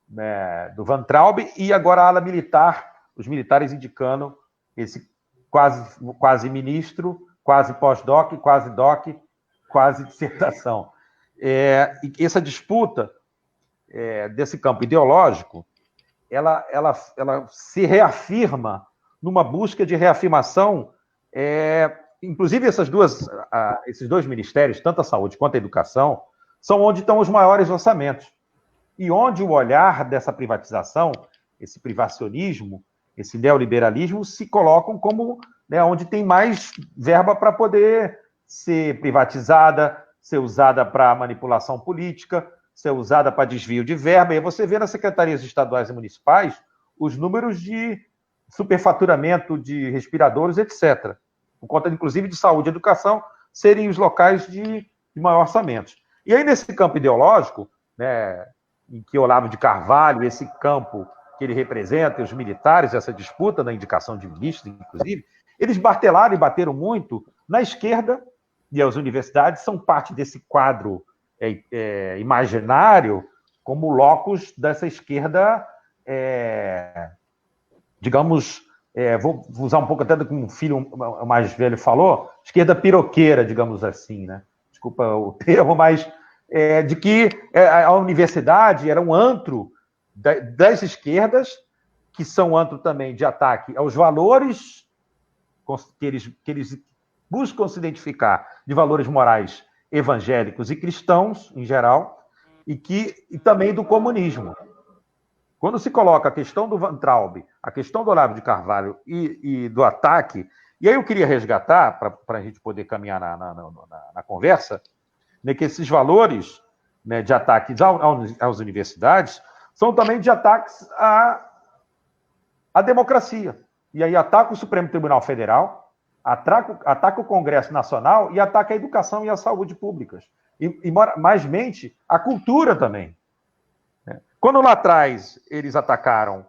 né, do Van Traub, e agora a ala militar, os militares indicando esse quase ministro, quase pós-doc, quase doc, quase dissertação. E essa disputa desse campo ideológico, ela se reafirma numa busca de reafirmação, inclusive esses 2 ministérios, tanto a saúde quanto a educação, são onde estão os maiores orçamentos. E onde o olhar dessa privatização, esse privacionismo, esse neoliberalismo, se colocam como, né, onde tem mais verba para poder ser privatizada, ser usada para manipulação política, ser usada para desvio de verba. E você vê nas secretarias estaduais e municipais os números de superfaturamento de respiradores, etc. Por conta, inclusive, de saúde e educação serem os locais de maior orçamento. E aí, nesse campo ideológico, né, em que Olavo de Carvalho, esse campo que ele representa, e os militares, essa disputa na indicação de ministros, inclusive, eles martelaram e bateram muito na esquerda, e as universidades são parte desse quadro imaginário como locus dessa esquerda, digamos, vou usar um pouco até do que um filho mais velho falou, esquerda piroqueira, digamos assim, né? Desculpa o termo, mas de que a universidade era um antro das esquerdas, que são antro também de ataque aos valores que eles buscam se identificar, de valores morais evangélicos e cristãos, em geral, e também do comunismo. Quando se coloca a questão do Van Traub, a questão do Olavo de Carvalho e do ataque, e aí eu queria resgatar, para a gente poder caminhar na conversa, né, que esses valores, né, de ataques às universidades são também de ataques à democracia. E aí ataca o Supremo Tribunal Federal, ataca o Congresso Nacional e ataca a educação e a saúde públicas. E mais mente, a cultura também. Quando lá atrás eles atacaram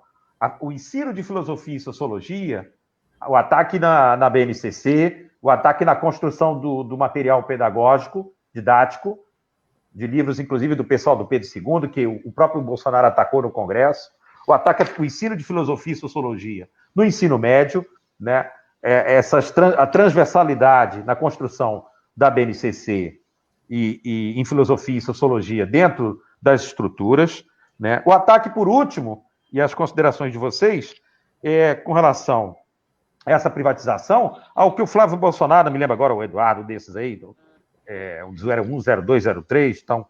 o ensino de filosofia e sociologia, o ataque na BNCC, o ataque na construção do material pedagógico, didático, de livros, inclusive, do pessoal do Pedro II, que o próprio Bolsonaro atacou no Congresso, o ataque ao ensino de filosofia e sociologia no ensino médio, né? A transversalidade na construção da BNCC e em filosofia e sociologia dentro das estruturas, né? O ataque, por último, e as considerações de vocês, com relação a essa privatização, ao que o Flávio Bolsonaro, me lembra agora o Eduardo desses aí, o 01, 02, 03, então,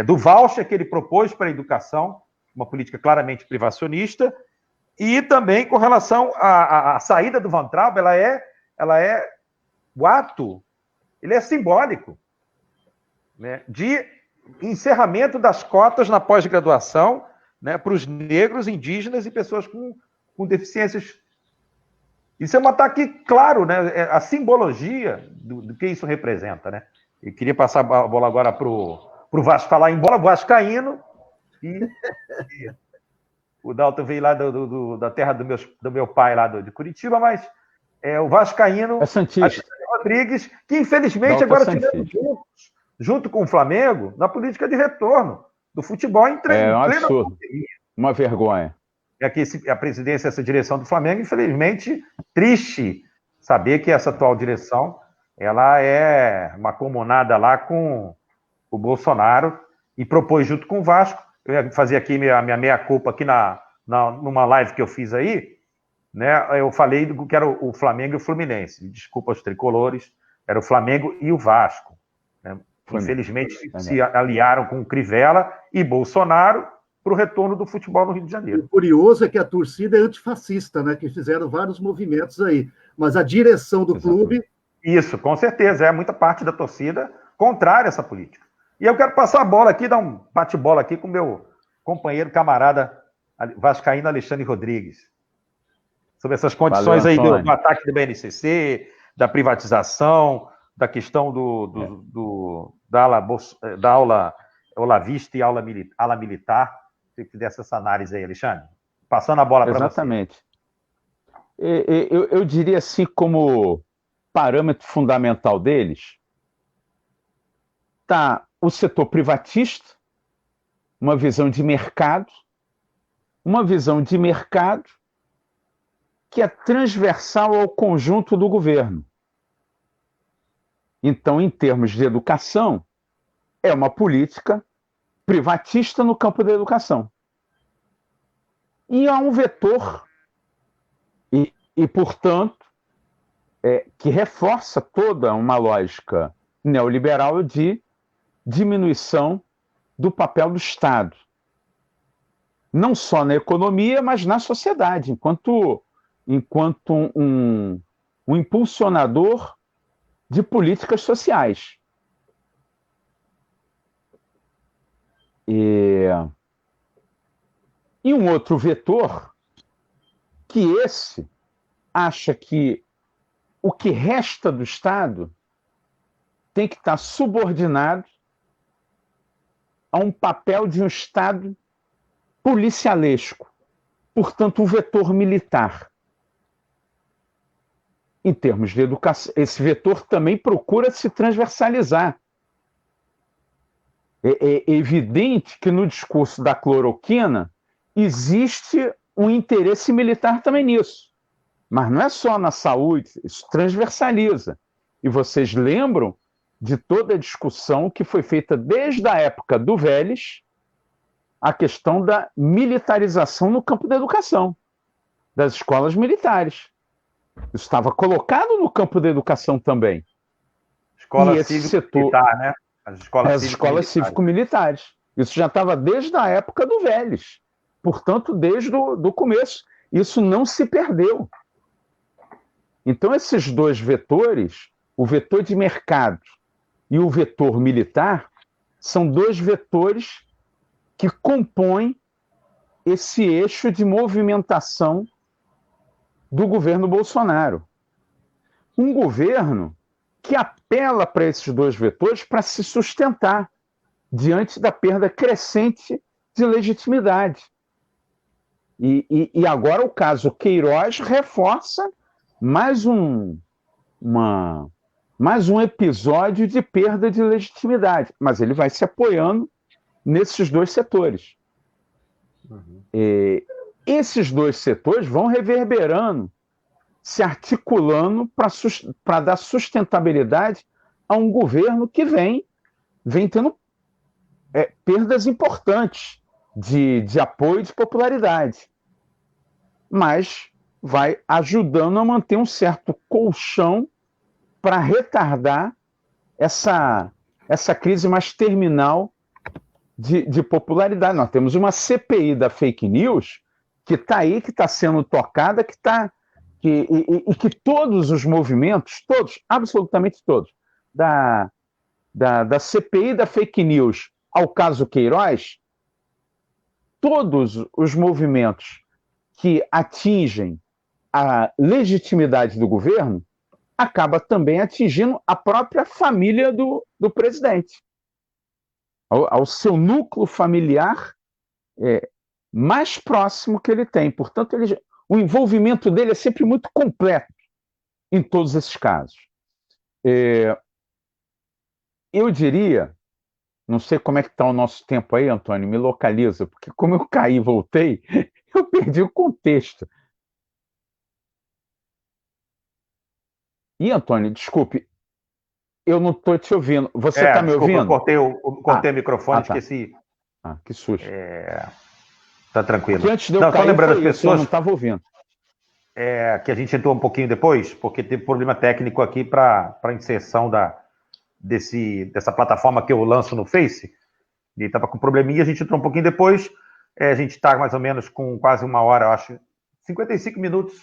do voucher que ele propôs para a educação, uma política claramente privacionista, e também com relação à saída do Van Traub, o ato, ele é simbólico, né, de encerramento das cotas na pós-graduação, né, para os negros, indígenas e pessoas com deficiências. Isso é um ataque claro, né, a simbologia do que isso representa, né? Eu queria passar a bola agora para o Vasco, falar em bola vascaíno, e o Dalton veio lá da terra do meu pai, lá de Curitiba, mas o vascaíno É santista. Alexandre Rodrigues, que infelizmente Dalton agora Santista. tivemos junto com o Flamengo, na política de retorno do futebol em É um plena absurdo. pandemia. Uma vergonha. É que a presidência, essa direção do Flamengo, infelizmente, triste saber que essa atual direção ela é mancomunada lá com o Bolsonaro e propôs junto com o Vasco. Eu ia fazer aqui minha meia-culpa aqui numa live que eu fiz aí, né? Eu falei que era o Flamengo e o Fluminense. Desculpa os tricolores, era o Flamengo e o Vasco. Né? Infelizmente, se aliaram com o Crivella e Bolsonaro para o retorno do futebol no Rio de Janeiro. O curioso é que a torcida é antifascista, né? Que fizeram vários movimentos aí. Mas a direção do clube... Isso, com certeza. É muita parte da torcida contrária a essa política. E eu quero passar a bola aqui, dar um bate-bola aqui com o meu companheiro, camarada vascaíno Alexandre Rodrigues. Sobre essas condições aí do ataque do BNCC, da privatização, da questão da aula olavista e ala militar. Se fizesse essa análise aí, Alexandre. Passando a bola para você. Exatamente. Eu diria assim, como parâmetro fundamental deles, está o setor privatista, uma visão de mercado que é transversal ao conjunto do governo. Então, em termos de educação, é uma política privatista no campo da educação. E há um vetor, portanto, que reforça toda uma lógica neoliberal de diminuição do papel do Estado. Não só na economia, mas na sociedade, enquanto um impulsionador de políticas sociais. E um outro vetor, que esse acha que o que resta do Estado tem que estar subordinado a um papel de um Estado policialesco, portanto, um vetor militar. Em termos de educação, esse vetor também procura se transversalizar. É evidente que no discurso da cloroquina existe um interesse militar também nisso. Mas não é só na saúde, isso transversaliza. E vocês lembram de toda a discussão que foi feita desde a época do Vélez, a questão da militarização no campo da educação, das escolas militares. Isso estava colocado no campo da educação também. Escola cívico-militar, né? As escolas cívico-militares. Isso já estava desde a época do Vélez. Portanto, desde o começo. Isso não se perdeu. Então, esses dois vetores, o vetor de mercado e o vetor militar, são dois vetores que compõem esse eixo de movimentação do governo Bolsonaro. Um governo que apela para esses dois vetores para se sustentar diante da perda crescente de legitimidade. E agora o caso Queiroz reforça mais um episódio de perda de legitimidade, mas ele vai se apoiando nesses dois setores. Esses dois setores vão reverberando, se articulando para dar sustentabilidade a um governo que vem tendo perdas importantes de apoio e de popularidade, mas vai ajudando a manter um certo colchão para retardar essa crise mais terminal de popularidade. Nós temos uma CPI da fake news que está aí, que está sendo tocada, e que todos os movimentos, todos, absolutamente todos, da CPI da fake news ao caso Queiroz, todos os movimentos que atingem a legitimidade do governo acaba também atingindo a própria família do presidente, ao seu núcleo familiar mais próximo que ele tem. Portanto, o envolvimento dele é sempre muito completo. em todos esses casos. Eu diria, não sei como é que está o nosso tempo aí, Antônio, me localiza, porque como eu caí e voltei, eu perdi o contexto. E, Antônio, desculpe, eu não estou te ouvindo. Você está me Desculpa, ouvindo? eu cortei o microfone, tá. esqueci. Que susto. Tá tranquilo. Porque antes de eu cair, só lembrando as eu pessoas não estava ouvindo. que a gente entrou um pouquinho depois, porque teve problema técnico aqui para inserção dessa plataforma que eu lanço no Face. E estava com probleminha, a gente entrou um pouquinho depois. A gente está mais ou menos com quase uma hora, eu acho, 55 minutos.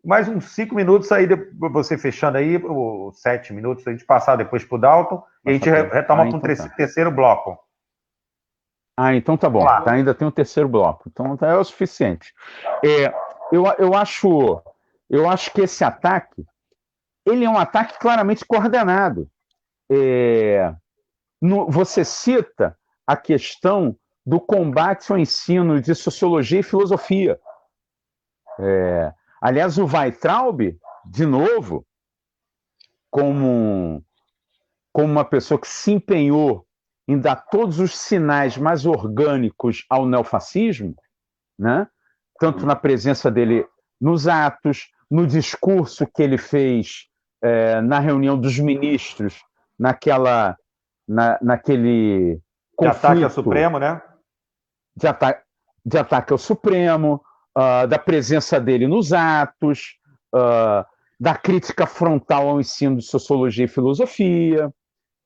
Mais uns 5 minutos aí, você fechando aí, ou 7 minutos, a gente passar depois para o Dalton, e a gente retoma para um terceiro bloco. Então tá bom. Tá, ainda tem um terceiro bloco. Então é o suficiente. Eu acho que esse ataque, ele é um ataque claramente coordenado. Você cita a questão do combate ao ensino de sociologia e filosofia. Aliás, o Weintraub, de novo, como uma pessoa que se empenhou em dar todos os sinais mais orgânicos ao neofascismo, né? Tanto na presença dele nos atos, no discurso que ele fez na reunião dos ministros, naquele conflito... De ataque ao Supremo, né? De ataque ao Supremo, da presença dele nos atos, da crítica frontal ao ensino de sociologia e filosofia,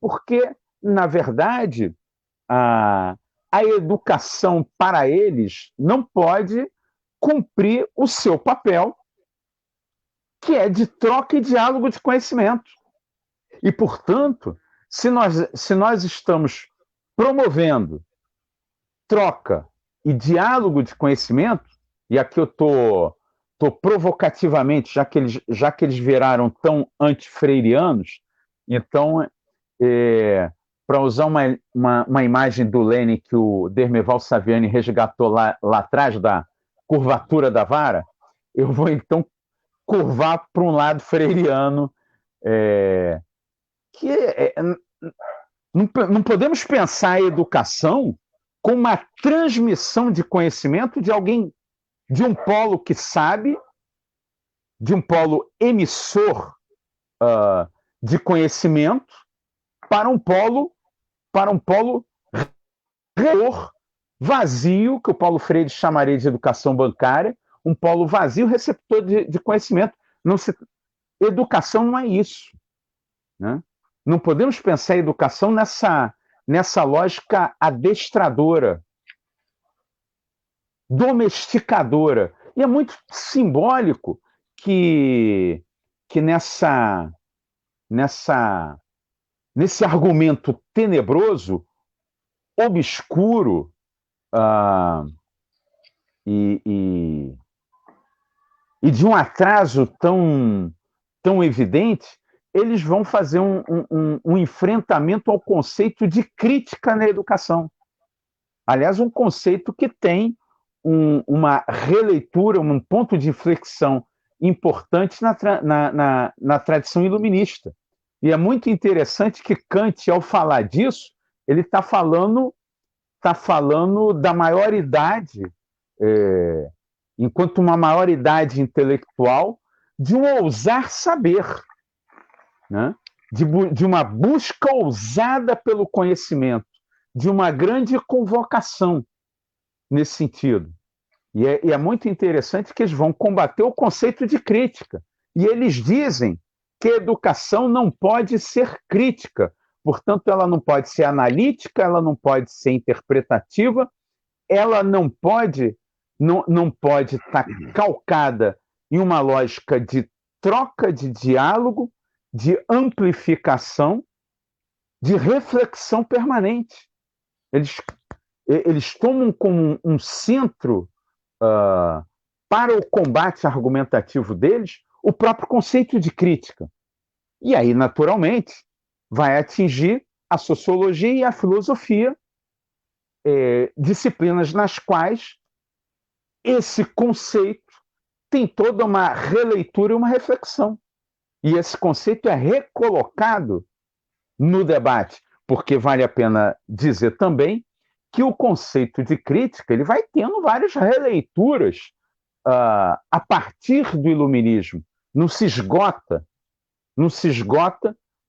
porque, na verdade, a educação para eles não pode cumprir o seu papel, que é de troca e diálogo de conhecimento. E, portanto, se nós estamos promovendo troca e diálogo de conhecimento, e aqui eu estou provocativamente, já que eles viraram tão antifreirianos, então, para usar uma imagem do Lenin que o Dermeval Saviani resgatou lá atrás, da curvatura da vara, eu vou então curvar para um lado freiriano, que não podemos pensar a educação como uma transmissão de conhecimento de alguém, de um polo que sabe, de um polo emissor de conhecimento, para um polo vazio, que o Paulo Freire chamaria de educação bancária, um polo vazio, receptor de conhecimento. Educação não é isso, né? Não podemos pensar a educação nessa lógica adestradora, domesticadora. E é muito simbólico que nesse argumento tenebroso, obscuro e de um atraso tão evidente, eles vão fazer um enfrentamento ao conceito de crítica na educação. Aliás, um conceito que tem uma releitura, um ponto de inflexão importante na tradição iluminista. E é muito interessante que Kant, ao falar disso, ele está falando da maioridade, enquanto uma maioridade intelectual, de um ousar saber, né? De uma busca ousada pelo conhecimento, de uma grande convocação nesse sentido. E é muito interessante que eles vão combater o conceito de crítica. E eles dizem que a educação não pode ser crítica, portanto, ela não pode ser analítica, ela não pode ser interpretativa, ela não pode estar calcada em uma lógica de troca, de diálogo, de amplificação, de reflexão permanente. Eles tomam como um centro para o combate argumentativo deles o próprio conceito de crítica. E aí, naturalmente, vai atingir a sociologia e a filosofia, disciplinas nas quais esse conceito tem toda uma releitura e uma reflexão. E esse conceito é recolocado no debate, porque vale a pena dizer também que o conceito de crítica ele vai tendo várias releituras a partir do iluminismo. Não se esgota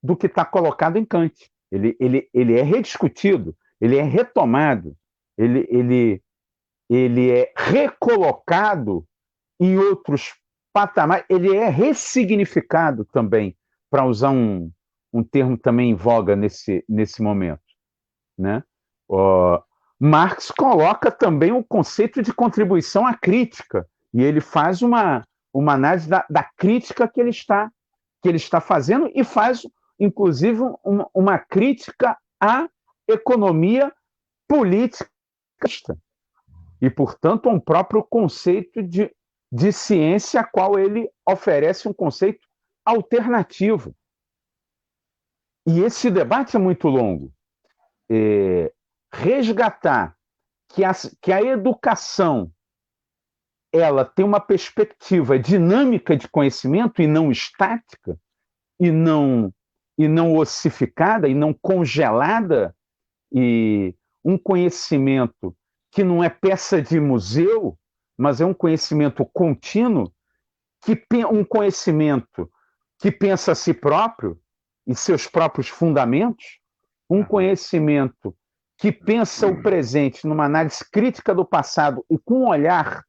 do que está colocado em Kant. Ele é rediscutido, ele é retomado, ele é recolocado em outros patamares, ele é ressignificado também, para usar um termo também em voga nesse momento, né? Marx coloca também o conceito de contribuição à crítica, e ele faz uma análise da crítica que ele está fazendo, e faz, inclusive, uma crítica à economia política e, portanto, a um próprio conceito de ciência, a qual ele oferece um conceito alternativo. E esse debate é muito longo. Resgatar que a educação ela tem uma perspectiva dinâmica de conhecimento e não estática, e não ossificada, e não congelada, e um conhecimento que não é peça de museu, mas é um conhecimento contínuo, um conhecimento que pensa a si próprio e seus próprios fundamentos, um conhecimento que pensa o presente numa análise crítica do passado e com um olhar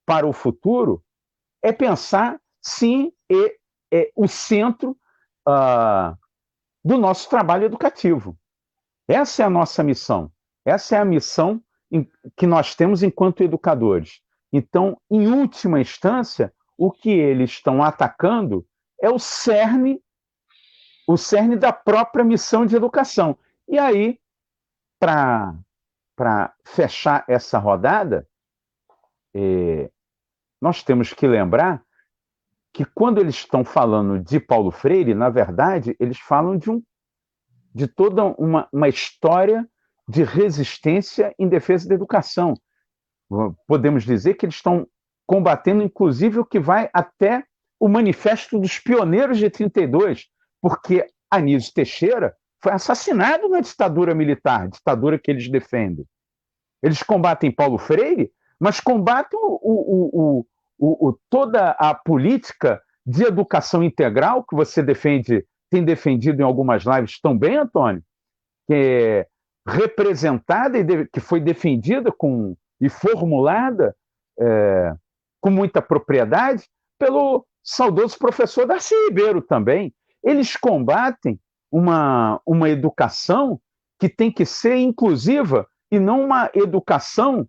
para o futuro, é pensar, sim, o centro do nosso trabalho educativo. Essa é a nossa missão. Essa é a missão que nós temos enquanto educadores. Então, em última instância, o que eles estão atacando é o cerne da própria missão de educação. E aí, para fechar essa rodada, nós temos que lembrar que quando eles estão falando de Paulo Freire, na verdade, eles falam de toda uma história de resistência em defesa da educação. Podemos dizer que eles estão combatendo, inclusive, o que vai até o Manifesto dos Pioneiros de 32, porque Anísio Teixeira foi assassinado na ditadura militar, ditadura que eles defendem. Eles combatem Paulo Freire, mas combatem toda a política de educação integral que você tem defendido em algumas lives também, Antônio, que é representada e que foi defendida e formulada com muita propriedade pelo saudoso professor Darcy Ribeiro também. Eles combatem uma educação que tem que ser inclusiva e não uma educação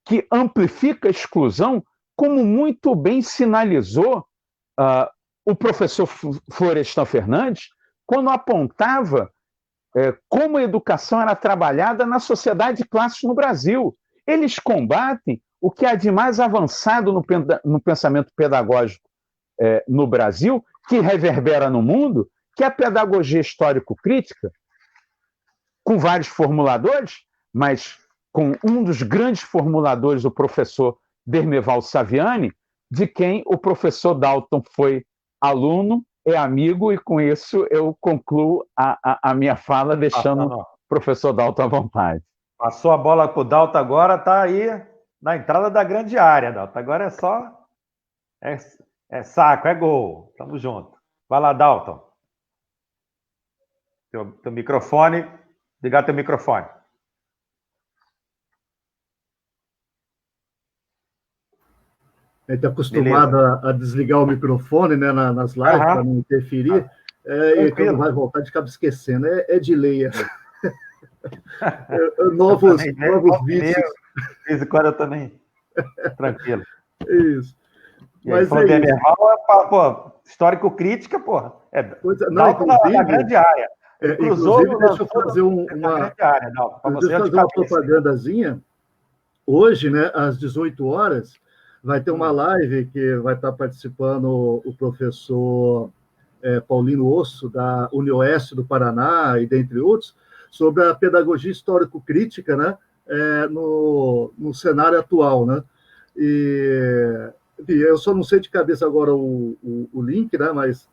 que amplifica a exclusão, como muito bem sinalizou o professor Florestan Fernandes, quando apontava como a educação era trabalhada na sociedade de classes no Brasil. Eles combatem o que há de mais avançado no pensamento pedagógico no Brasil, que reverbera no mundo, que é a pedagogia histórico-crítica, com vários formuladores, mas com um dos grandes formuladores, o professor Dermeval Saviani, de quem o professor Dalton foi aluno, é amigo, e com isso eu concluo a minha fala, deixando o professor Dalton à vontade. Passou a bola para o Dalton agora, está aí na entrada da grande área, Dalton. Agora é só... É saco, é gol. Tamo junto. Vai lá, Dalton. Teu microfone. Ligar teu microfone. A gente está acostumado a desligar o microfone, né, nas lives, para não interferir, e quando vai voltar, a gente acaba esquecendo. É de lei. Novos vídeos. De vez em quando eu também. Tranquilo. Isso. Mas é isso. Histórico-crítica, porra. Na grande área. Inclusive, deixa eu fazer uma propagandazinha. Hoje, né, às 18 horas, vai ter uma live que vai estar participando o professor Paulino Osso, da UniOeste do Paraná, e dentre outros, sobre a pedagogia histórico-crítica, né, no cenário atual, né? E eu só não sei de cabeça agora o link, né, mas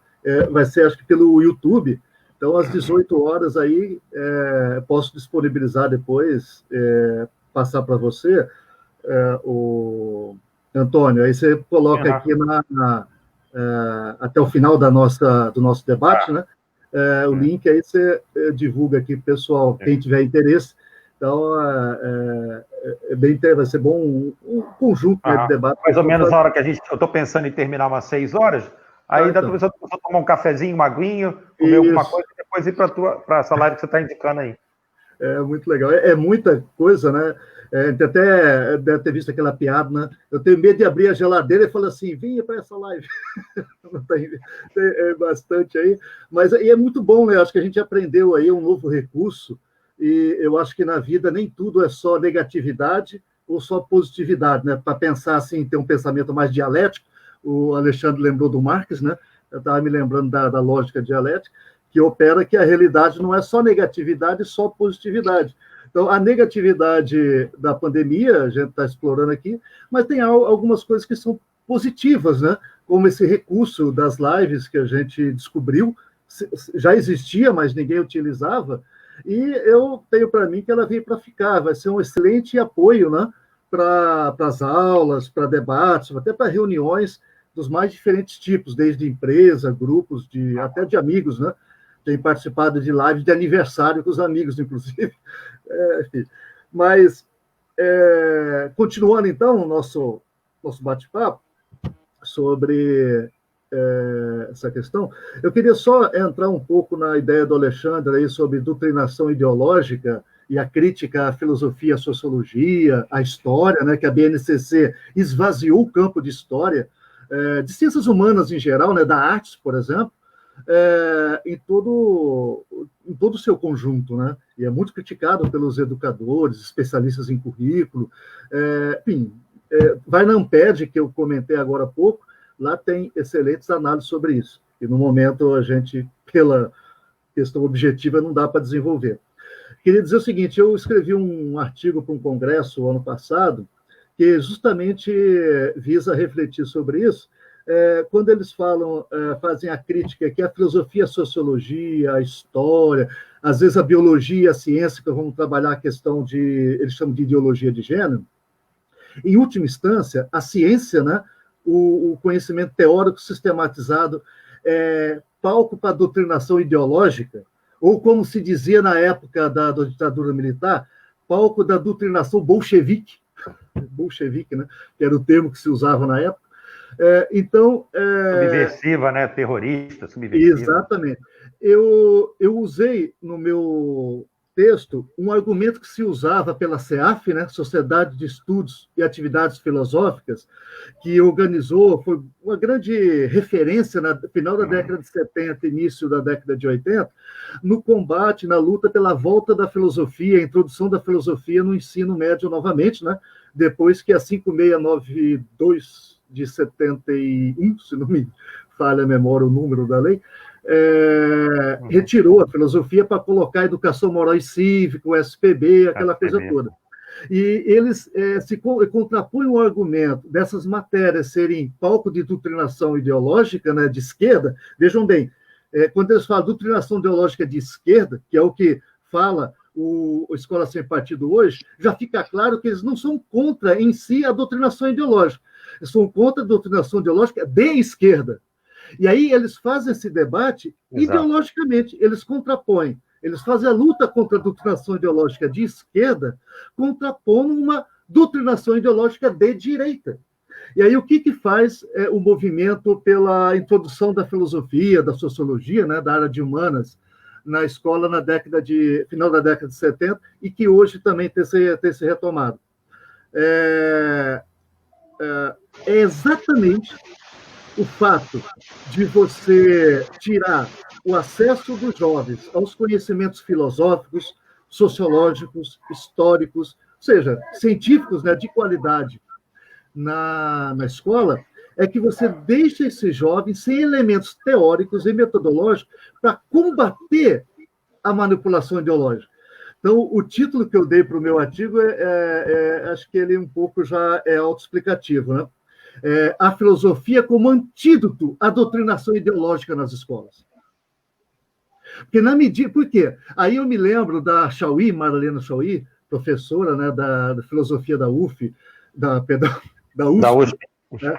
vai ser, acho que, pelo YouTube. Então, às 18 horas aí, posso disponibilizar depois, passar para você, o Antônio. Aí você coloca aqui até o final do nosso debate, né? O link, aí você divulga aqui, pessoal, quem tiver interesse. Então, vai ser bom um conjunto de debate. Mais ou menos na hora que eu estou pensando em terminar umas 6 horas, aí dá para tomar um cafezinho, uma aguinha, comer alguma coisa e depois ir para essa live que você está indicando aí. É muito legal. É muita coisa, né? Até deve ter visto aquela piada, né? Eu tenho medo de abrir a geladeira e falar assim, vinha para essa live. É bastante aí. Mas é muito bom, né? Acho que a gente aprendeu aí um novo recurso, e eu acho que na vida nem tudo é só negatividade ou só positividade, né? Para pensar assim, ter um pensamento mais dialético. O Alexandre lembrou do Marx, né? Eu estava me lembrando da lógica dialética, que opera que a realidade não é só negatividade e só positividade. Então, a negatividade da pandemia, a gente está explorando aqui, mas tem algumas coisas que são positivas, né? Como esse recurso das lives que a gente descobriu, já existia, mas ninguém utilizava, e eu tenho para mim que ela veio para ficar, vai ser um excelente apoio, né? Para as aulas, para debates, até para reuniões dos mais diferentes tipos, desde empresa, grupos, até de amigos, né? Tem participado de lives de aniversário com os amigos, inclusive. Mas, continuando, então, o nosso bate-papo sobre essa questão, eu queria só entrar um pouco na ideia do Alexandre aí sobre doutrinação ideológica e a crítica à filosofia, à sociologia, à história, né, que a BNCC esvaziou o campo de história, de ciências humanas em geral, né, da artes, por exemplo, em todo o seu conjunto, né? E é muito criticado pelos educadores, especialistas em currículo. Enfim, vai na Amped, que eu comentei agora há pouco, lá tem excelentes análises sobre isso. E no momento a gente, pela questão objetiva, não dá para desenvolver. Queria dizer o seguinte, eu escrevi um artigo para um congresso ano passado, que justamente visa refletir sobre isso, quando eles fazem a crítica que a filosofia, a sociologia, a história, às vezes a biologia, a ciência, que vão trabalhar a questão eles chamam de ideologia de gênero, em última instância, a ciência, né, o conhecimento teórico sistematizado, palco para a doutrinação ideológica, ou como se dizia na época da ditadura militar, palco da doutrinação bolchevique, né, que era o termo que se usava na época. Então, subversiva, né? Terrorista, subversiva. Exatamente. Eu usei no meu texto um argumento que se usava pela SEAF, né? Sociedade de Estudos e Atividades Filosóficas, que organizou, foi uma grande referência no final da década de 70, início da década de 80, no combate, na luta pela volta da filosofia, a introdução da filosofia no ensino médio novamente, né? Depois que a 5692 de 71, se não me falha a memória o número da lei, retirou a filosofia para colocar a educação moral e cívica, o SPB, aquela coisa toda. E eles se contrapõem o argumento dessas matérias serem palco de doutrinação ideológica, né, de esquerda. Vejam bem, quando eles falam doutrinação ideológica de esquerda, que é o que fala o Escola Sem Partido hoje, já fica claro que eles não são contra em si a doutrinação ideológica. Eles são contra a doutrinação ideológica de esquerda. E aí eles fazem esse debate ideologicamente, eles contrapõem. Eles fazem a luta contra a doutrinação ideológica de esquerda, contrapondo uma doutrinação ideológica de direita. E aí o que faz o movimento pela introdução da filosofia, da sociologia, né, da área de humanas, na escola na final da década de 70, e que hoje também tem se retomado? É exatamente o fato de você tirar o acesso dos jovens aos conhecimentos filosóficos, sociológicos, históricos, ou seja, científicos, né, de qualidade na escola, é que você deixa esses jovens sem elementos teóricos e metodológicos para combater a manipulação ideológica. Então, o título que eu dei para o meu artigo acho que ele um pouco já é autoexplicativo, né? a filosofia como antídoto à doutrinação ideológica nas escolas. Porque na medida... Por quê? Aí eu me lembro da Chauí, Marlene Chauí, professora, né, da filosofia da UF, da USP. Né?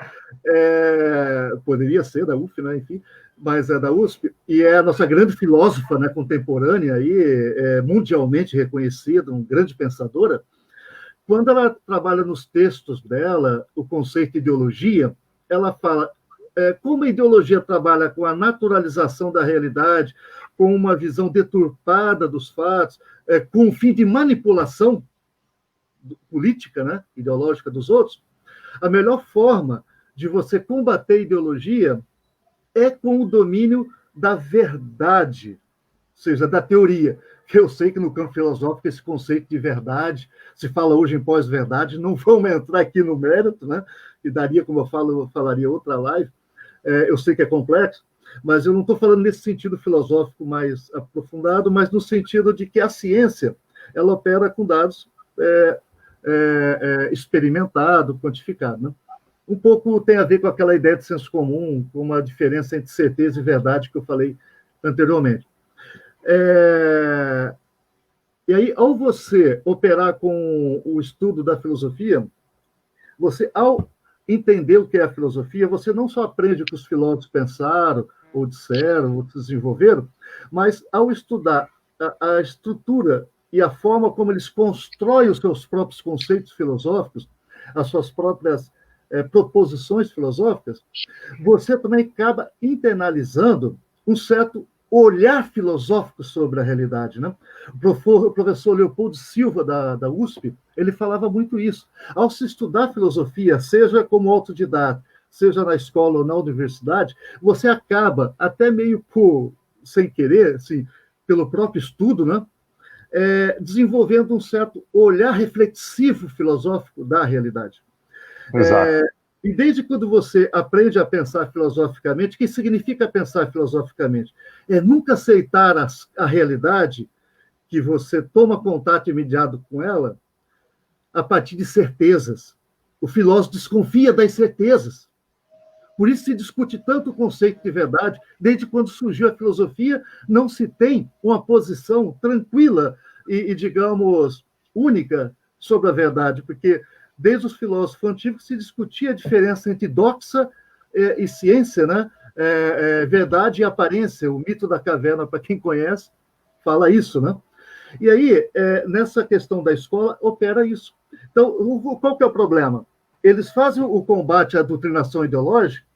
Poderia ser da UF, né? Enfim, mas é da USP, e é a nossa grande filósofa, né, contemporânea, aí, mundialmente reconhecida, uma grande pensadora. Quando ela trabalha nos textos dela o conceito de ideologia, ela fala como a ideologia trabalha com a naturalização da realidade, com uma visão deturpada dos fatos, com o fim de manipulação política, né, ideológica dos outros, a melhor forma de você combater a ideologia é com o domínio da verdade, ou seja, da teoria. Eu sei que no campo filosófico esse conceito de verdade, se fala hoje em pós-verdade, não vamos entrar aqui no mérito, né? E daria, como eu falaria outra live. Eu sei que é complexo, mas eu não estou falando nesse sentido filosófico mais aprofundado, mas no sentido de que a ciência ela opera com dados experimentados, quantificados, né? Um pouco tem a ver com aquela ideia de senso comum, com uma diferença entre certeza e verdade que eu falei anteriormente. E aí, ao você operar com o estudo da filosofia, você, ao entender o que é a filosofia, você não só aprende o que os filósofos pensaram, ou disseram, ou desenvolveram, mas ao estudar a estrutura e a forma como eles constroem os seus próprios conceitos filosóficos, as suas próprias proposições filosóficas, você também acaba internalizando um certo olhar filosófico sobre a realidade, né? O professor Leopoldo Silva, da USP, ele falava muito isso. Ao se estudar filosofia, seja como autodidata, seja na escola ou na universidade, você acaba, até meio sem querer, assim, pelo próprio estudo, né? Desenvolvendo um certo olhar reflexivo filosófico da realidade. Exato. E desde quando você aprende a pensar filosoficamente, o que significa pensar filosoficamente? É nunca aceitar a realidade, que você toma contato imediato com ela, a partir de certezas. O filósofo desconfia das certezas. Por isso se discute tanto o conceito de verdade. Desde quando surgiu a filosofia, não se tem uma posição tranquila e digamos, única sobre a verdade, porque desde os filósofos antigos se discutia a diferença entre doxa e ciência, né? Verdade e aparência. O mito da caverna, para quem conhece, fala isso, né? E aí, nessa questão da escola, opera isso. Então, qual que é o problema? Eles fazem o combate à doutrinação ideológica,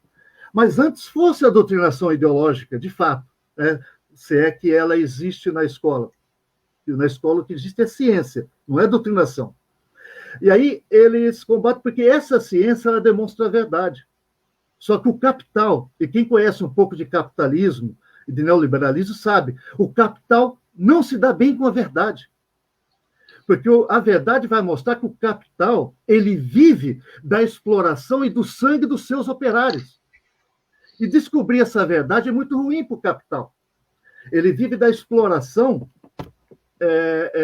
mas antes fosse a doutrinação ideológica, de fato, né? Se é que ela existe na escola. E na escola o que existe é ciência, não é doutrinação. E aí eles combatem porque essa ciência ela demonstra a verdade. Só que o capital, e quem conhece um pouco de capitalismo e de neoliberalismo sabe, o capital não se dá bem com a verdade. Porque a verdade vai mostrar que o capital ele vive da exploração e do sangue dos seus operários. E descobrir essa verdade é muito ruim para o capital. Ele vive da exploração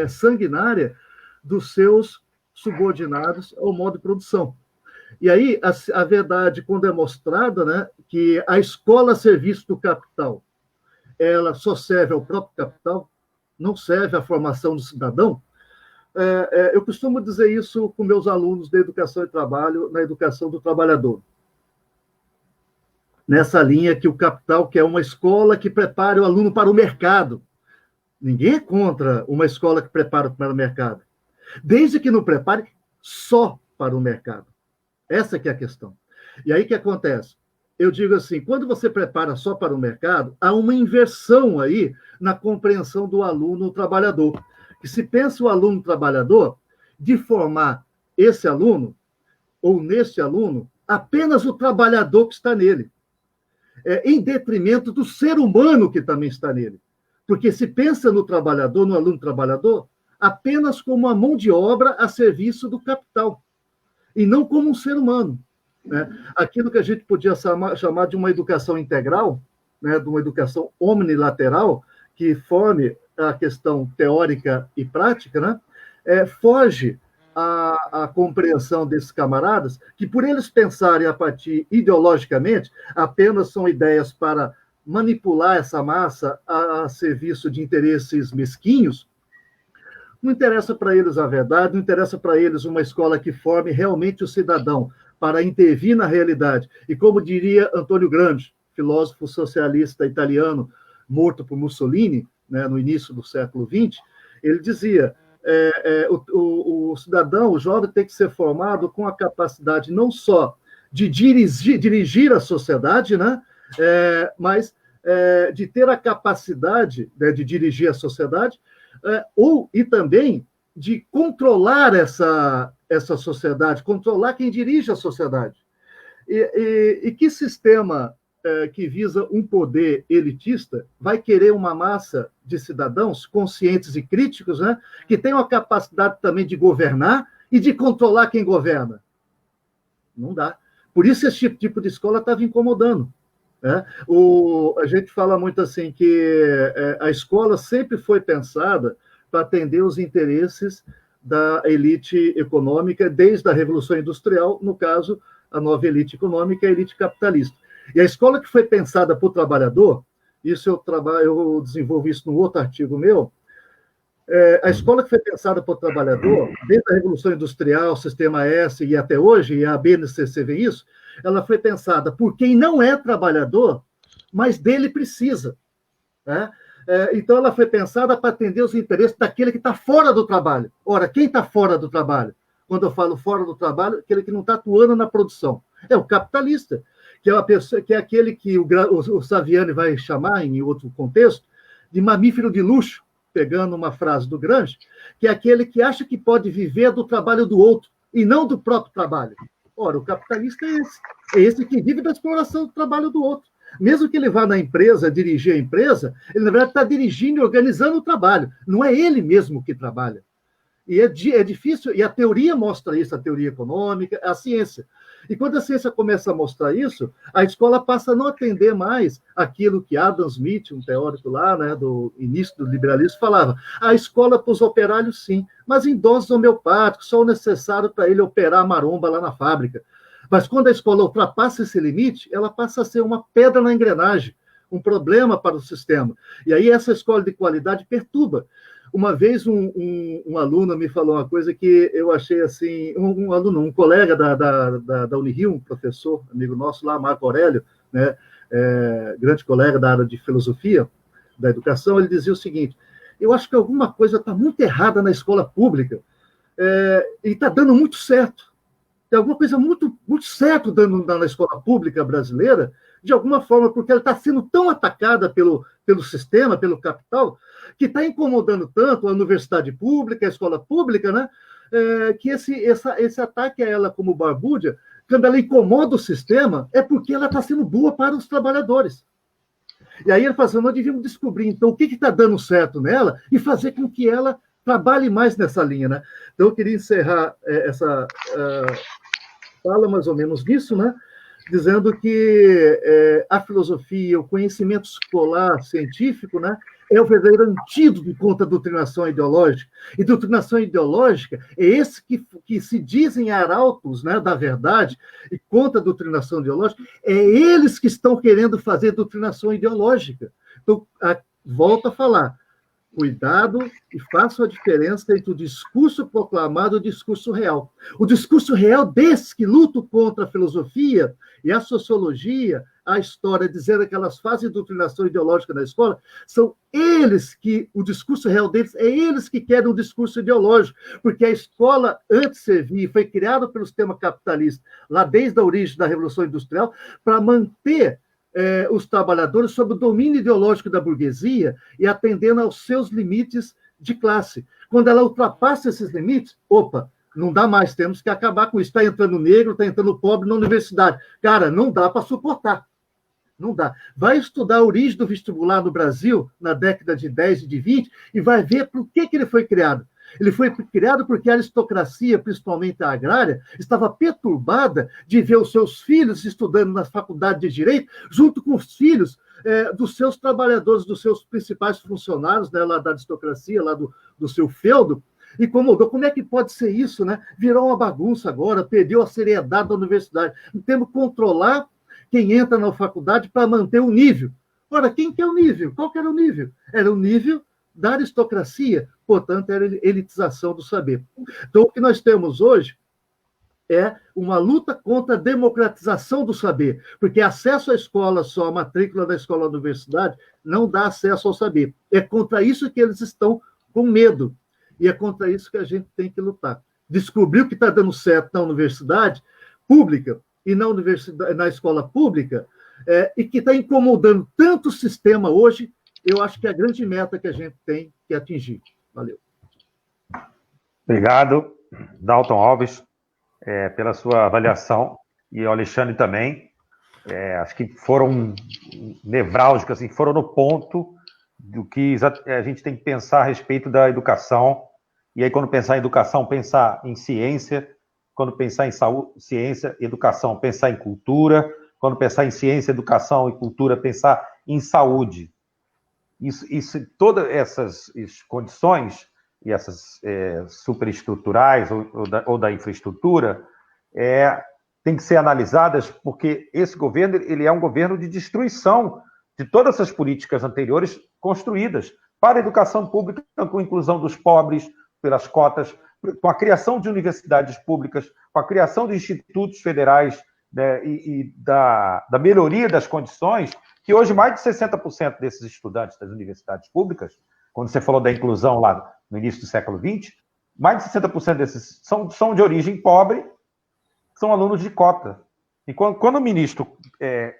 sanguinária dos seus subordinados ao modo de produção. E aí, a verdade, quando é mostrada, né, que a escola a serviço do capital, ela só serve ao próprio capital, não serve à formação do cidadão, eu costumo dizer isso com meus alunos de educação e trabalho, na educação do trabalhador. Nessa linha que o capital quer uma escola que prepare o aluno para o mercado. Ninguém é contra uma escola que prepara para o mercado, desde que não prepare só para o mercado. Essa que é a questão. E aí o que acontece? Eu digo assim, quando você prepara só para o mercado, há uma inversão aí na compreensão do aluno trabalhador. Que se pensa o aluno trabalhador de formar esse aluno, ou nesse aluno, apenas o trabalhador que está nele, em detrimento do ser humano que também está nele. Porque se pensa no trabalhador, no aluno trabalhador, apenas como uma mão de obra a serviço do capital, e não como um ser humano. Né? Aquilo que a gente podia chamar de uma educação integral, né? De uma educação omnilateral, que forme a questão teórica e prática, né? Foge a compreensão desses camaradas, que por eles pensarem a partir ideologicamente, apenas são ideias para manipular essa massa a serviço de interesses mesquinhos, não interessa para eles a verdade, não interessa para eles uma escola que forme realmente o cidadão para intervir na realidade. E como diria Antônio Gramsci, filósofo socialista italiano, morto por Mussolini, né, no início do século XX, ele dizia: o cidadão, o jovem, tem que ser formado com a capacidade não só de dirigir a sociedade, né, mas de ter a capacidade, né, de dirigir a sociedade, e também de controlar essa sociedade, controlar quem dirige a sociedade. E que sistema que visa um poder elitista vai querer uma massa de cidadãos conscientes e críticos, né, que tenham a capacidade também de governar e de controlar quem governa? Não dá. Por isso esse tipo de escola estava incomodando. Né? A gente fala muito assim que a escola sempre foi pensada para atender os interesses da elite econômica desde a Revolução Industrial, no caso, a nova elite econômica, a elite capitalista. E a escola que foi pensada para o trabalhador, isso eu desenvolvo isso num outro artigo meu, a escola que foi pensada para o trabalhador, desde a Revolução Industrial, Sistema S e até hoje, e a BNCC vê isso, ela foi pensada por quem não é trabalhador, mas dele precisa. Né? Então, ela foi pensada para atender os interesses daquele que está fora do trabalho. Ora, quem está fora do trabalho? Quando eu falo fora do trabalho, aquele que não está atuando na produção. É o capitalista, que é uma pessoa, que é aquele que o Saviani vai chamar, em outro contexto, de mamífero de luxo, pegando uma frase do Gramsci, que é aquele que acha que pode viver do trabalho do outro e não do próprio trabalho. Ora, o capitalista é esse que vive da exploração do trabalho do outro. Mesmo que ele vá na empresa, dirigir a empresa, ele, na verdade, está dirigindo e organizando o trabalho. Não é ele mesmo que trabalha. E é difícil, e a teoria mostra isso, a teoria econômica, a ciência. E quando a ciência começa a mostrar isso, a escola passa a não atender mais aquilo que Adam Smith, um teórico lá, né, do início do liberalismo, falava. A escola para os operários, sim, mas em doses homeopáticas, só o necessário para ele operar a maromba lá na fábrica. Mas quando a escola ultrapassa esse limite, ela passa a ser uma pedra na engrenagem, um problema para o sistema. E aí essa escola de qualidade perturba. Uma vez um aluno me falou uma coisa que eu achei assim, um colega da Unirio, um professor, amigo nosso lá, Marco Aurélio, né, grande colega da área de filosofia, da educação, ele dizia o seguinte: eu acho que alguma coisa está muito errada na escola pública, e está dando muito certo. Tem alguma coisa muito, muito certo dando na escola pública brasileira, de alguma forma, porque ela está sendo tão atacada pelo sistema, pelo capital, que está incomodando tanto a universidade pública, a escola pública, né, que esse ataque a ela como barbúrdia, quando ela incomoda o sistema, é porque ela está sendo boa para os trabalhadores. E aí ele fala assim: nós devíamos descobrir, então, o que está dando certo nela e fazer com que ela trabalhe mais nessa linha. Né? Então, eu queria encerrar essa fala mais ou menos nisso, né? Dizendo que a filosofia, o conhecimento escolar, científico, né, é o verdadeiro antídoto contra a doutrinação ideológica. E doutrinação ideológica é esse que se dizem arautos, né, da verdade e contra a doutrinação ideológica, é eles que estão querendo fazer doutrinação ideológica. Então, volto a falar, cuidado e façam a diferença entre o discurso proclamado e o discurso real. O discurso real desses que lutam contra a filosofia e a sociologia, a história, dizendo que elas fazem doutrinação ideológica na escola, são eles que, o discurso real deles, é eles que querem um discurso ideológico, porque a escola, antes de servir, foi criada pelo sistema capitalista, lá desde a origem da Revolução Industrial, para manter os trabalhadores sob o domínio ideológico da burguesia e atendendo aos seus limites de classe. Quando ela ultrapassa esses limites, opa, não dá mais, temos que acabar com isso. Está entrando negro, está entrando pobre na universidade. Cara, não dá para suportar. Não dá. Vai estudar a origem do vestibular no Brasil, na década de 10 e de 20, e vai ver por que ele foi criado. Ele foi criado porque a aristocracia, principalmente a agrária, estava perturbada de ver os seus filhos estudando na faculdade de Direito, junto com os filhos dos seus trabalhadores, dos seus principais funcionários, né, lá da aristocracia, lá do seu feudo, incomodou. Como é que pode ser isso, né? Virou uma bagunça agora, perdeu a seriedade da universidade. Temos que controlar quem entra na faculdade para manter o nível. Ora, quem que é o nível? Qual que era o nível? Era o nível da aristocracia, portanto, era a elitização do saber. Então, o que nós temos hoje é uma luta contra a democratização do saber, porque acesso à escola só, a matrícula da escola da universidade, não dá acesso ao saber. É contra isso que eles estão com medo, e é contra isso que a gente tem que lutar. Descobrir o que está dando certo na universidade pública e na escola pública, e que está incomodando tanto o sistema hoje, eu acho que é a grande meta que a gente tem que atingir. Valeu. Obrigado, Dalton Alves, pela sua avaliação, e o Alexandre também. Acho que foram nevrálgicos, assim, foram no ponto do que a gente tem que pensar a respeito da educação. E aí, quando pensar em educação, pensar em ciência. Quando pensar em saúde, ciência, educação, pensar em cultura. Quando pensar em ciência, educação e cultura, pensar em saúde. Todas essas condições e essas superestruturais ou da infraestrutura tem que ser analisadas, porque esse governo ele é um governo de destruição de todas essas políticas anteriores construídas para a educação pública, com a inclusão dos pobres, pelas cotas, com a criação de universidades públicas, com a criação de institutos federais, né, e da melhoria das condições, que hoje mais de 60% desses estudantes das universidades públicas, quando você falou da inclusão lá no início do século XX, mais de 60% desses são de origem pobre, são alunos de cota. E quando o ministro,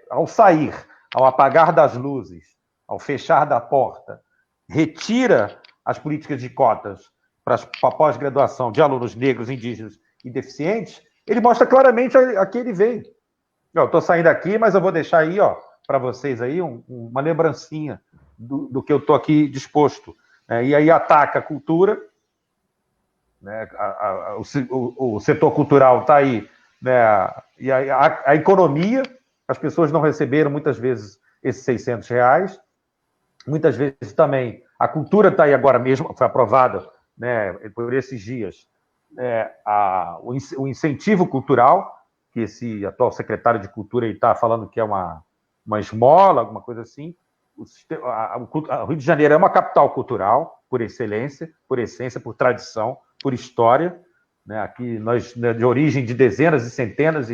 ao sair, ao apagar das luzes, ao fechar da porta, retira as políticas de cotas para a pós-graduação de alunos negros, indígenas e deficientes, ele mostra claramente a que ele veio. Eu estou saindo aqui, mas eu vou deixar aí, para vocês aí uma lembrancinha do que eu estou aqui disposto. E aí ataca a cultura, né? O setor cultural está aí, né? E a economia, as pessoas não receberam muitas vezes esses R$600, muitas vezes também a cultura está aí agora mesmo, foi aprovada, né, por esses dias, o incentivo cultural, que esse atual secretário de Cultura está falando que é uma esmola, alguma coisa assim. O Rio de Janeiro é uma capital cultural, por excelência, por essência, por tradição, por história. Né? Aqui nós, né, de origem de dezenas e centenas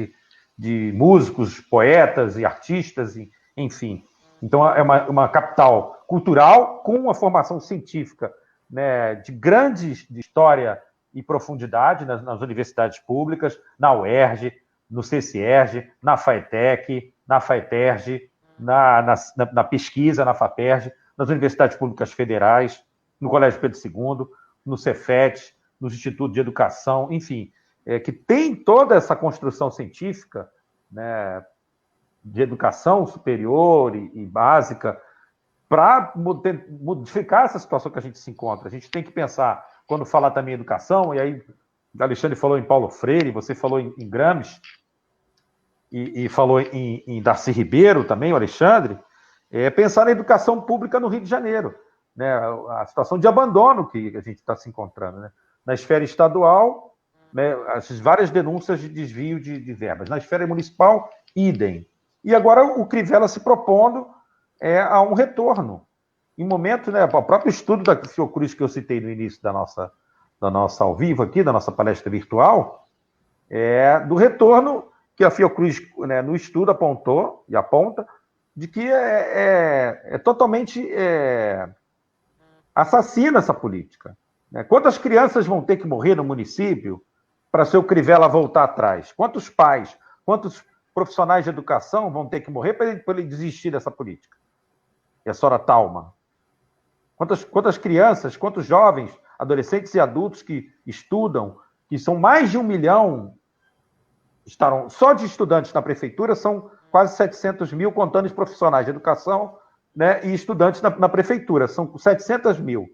de músicos, poetas e artistas, enfim. Então, é uma capital cultural com uma formação científica, né, de história e profundidade nas universidades públicas, na UERJ, no CCERJ, na FATEC, na FATERJ, na pesquisa, na FAPERJ, nas universidades públicas federais, no Colégio Pedro II, no Cefet, nos institutos de educação, enfim, que tem toda essa construção científica, né, de educação superior e básica, para modificar essa situação que a gente se encontra. A gente tem que pensar, quando falar também em educação, e aí o Alexandre falou em Paulo Freire, você falou em Gramsci, e falou em Darcy Ribeiro também, o Alexandre, pensar na educação pública no Rio de Janeiro, né? A situação de abandono que a gente está se encontrando, né? Na esfera estadual, né, as várias denúncias de desvio de verbas. Na esfera municipal, idem. E agora o Crivella se propondo a um retorno. Em momento, né, o próprio estudo da Fiocruz que eu citei no início da nossa ao vivo aqui, da nossa palestra virtual, do retorno que a Fiocruz, né, no estudo apontou e aponta, de que é totalmente assassina essa política. Né? Quantas crianças vão ter que morrer no município para seu Crivella voltar atrás? Quantos pais, quantos profissionais de educação vão ter que morrer para ele desistir dessa política? E a senhora Thalma? Quantas crianças, quantos jovens, adolescentes e adultos que estudam, que são mais de 1 milhão, estarão só de estudantes na prefeitura, são quase 700 mil, contando os profissionais de educação, né, e estudantes na prefeitura, são 700 mil.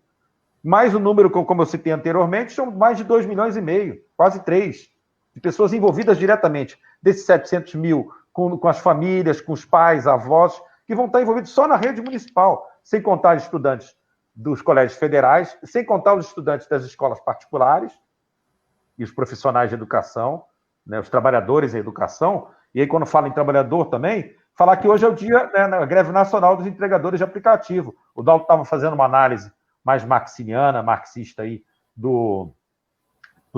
Mais o número, como eu citei anteriormente, são mais de 2,5 milhões, quase 3, de pessoas envolvidas diretamente. Desses 700 mil, com as famílias, com os pais, avós, que vão estar envolvidos só na rede municipal, sem contar estudantes dos colégios federais, sem contar os estudantes das escolas particulares e os profissionais de educação, né, os trabalhadores em educação. E aí, quando fala em trabalhador também, falar que hoje é o dia, né, na greve nacional dos entregadores de aplicativo. O Dalton estava fazendo uma análise mais marxista aí, do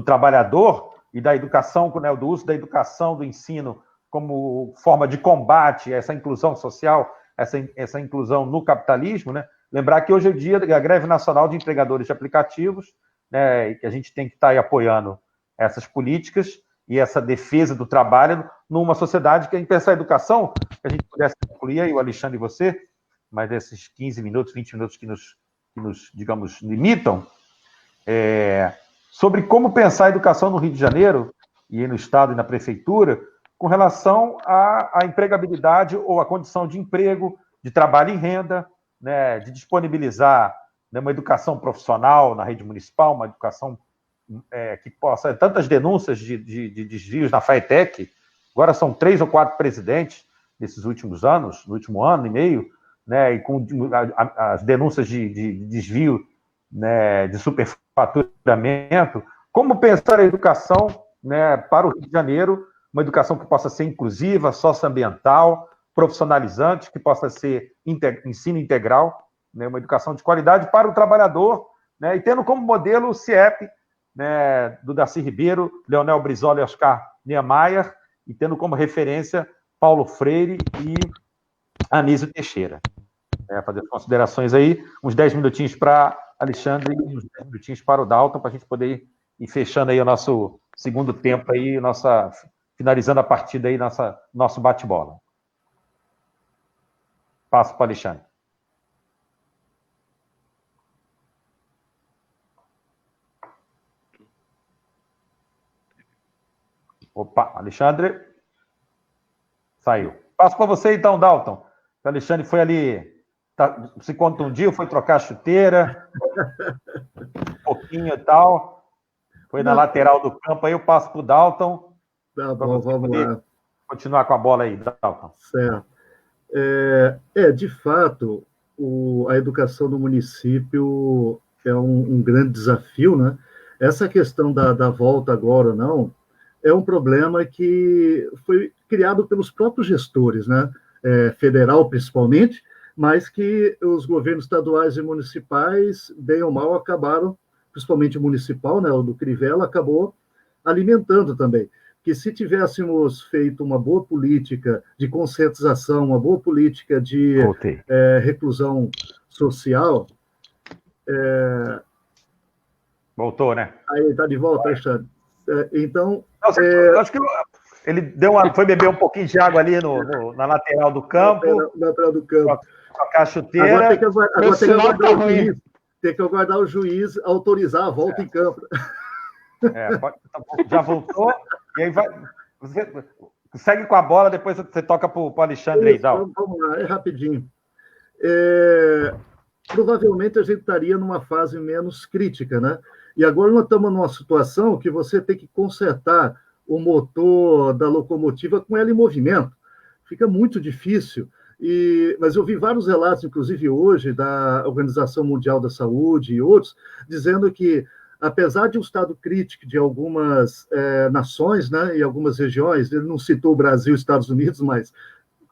trabalhador e da educação, né, do uso da educação, do ensino, como forma de combate a essa inclusão social, essa inclusão no capitalismo, né? Lembrar que hoje é o dia da greve nacional de entregadores de aplicativos, né, e que a gente tem que estar aí apoiando essas políticas e essa defesa do trabalho numa sociedade que a gente pensar a educação, que a gente pudesse concluir aí, o Alexandre e você, mas desses 15 minutos, 20 minutos que nos digamos, limitam, sobre como pensar a educação no Rio de Janeiro, e no Estado e na Prefeitura, com relação à empregabilidade ou à condição de emprego, de trabalho e renda, né, de disponibilizar, né, uma educação profissional na rede municipal, uma educação que possa... Tantas denúncias de desvios na FATEC, agora são 3 ou 4 presidentes nesses últimos anos, no último ano e meio, né, e com as denúncias de desvio, né, de superfaturamento. Como pensar a educação, né, para o Rio de Janeiro, uma educação que possa ser inclusiva, socioambiental, profissionalizante, que possa ser ensino integral, né, uma educação de qualidade para o trabalhador, né, e tendo como modelo o CIEP, né, do Darcy Ribeiro, Leonel Brizola e Oscar Niemeyer, e tendo como referência Paulo Freire e Anísio Teixeira. Fazer as considerações aí, uns 10 minutinhos para Alexandre e uns 10 minutinhos para o Dalton, para a gente poder ir fechando aí o nosso segundo tempo aí, finalizando a partida aí, nosso bate-bola. Passo para o Alexandre. Opa, Alexandre. Saiu. Passo para você então, Dalton. O Alexandre foi ali, se contundiu, foi trocar a chuteira, um pouquinho e tal. Foi na lateral do campo, aí eu passo para o Dalton. Tá bom, vamos lá. Continuar com a bola aí, Dalton. Certo. De fato, a educação do município é um grande desafio, né? Essa questão da volta agora ou não é um problema que foi criado pelos próprios gestores, né? Federal principalmente, mas que os governos estaduais e municipais, bem ou mal, acabaram, principalmente o municipal, né? O do Crivella, acabou alimentando também. Que se tivéssemos feito uma boa política de conscientização, uma boa política de reclusão social... Voltou, né? Aí, está de volta, Alexandre. Então... acho que ele foi beber um pouquinho de água ali na lateral do campo. Na lateral do campo. Tocar a chuteira. Agora tem que aguardar o juiz autorizar a volta em campo. Já voltou, e aí você segue com a bola, depois você toca para o Alexandre aí, Dal. Vamos lá, rapidinho. Provavelmente a gente estaria numa fase menos crítica, né? E agora nós estamos numa situação que você tem que consertar o motor da locomotiva com ela em movimento. Fica muito difícil. Mas eu vi vários relatos, inclusive hoje, da Organização Mundial da Saúde e outros, dizendo que apesar de um estado crítico de algumas nações, né, e algumas regiões, ele não citou o Brasil e os Estados Unidos, mas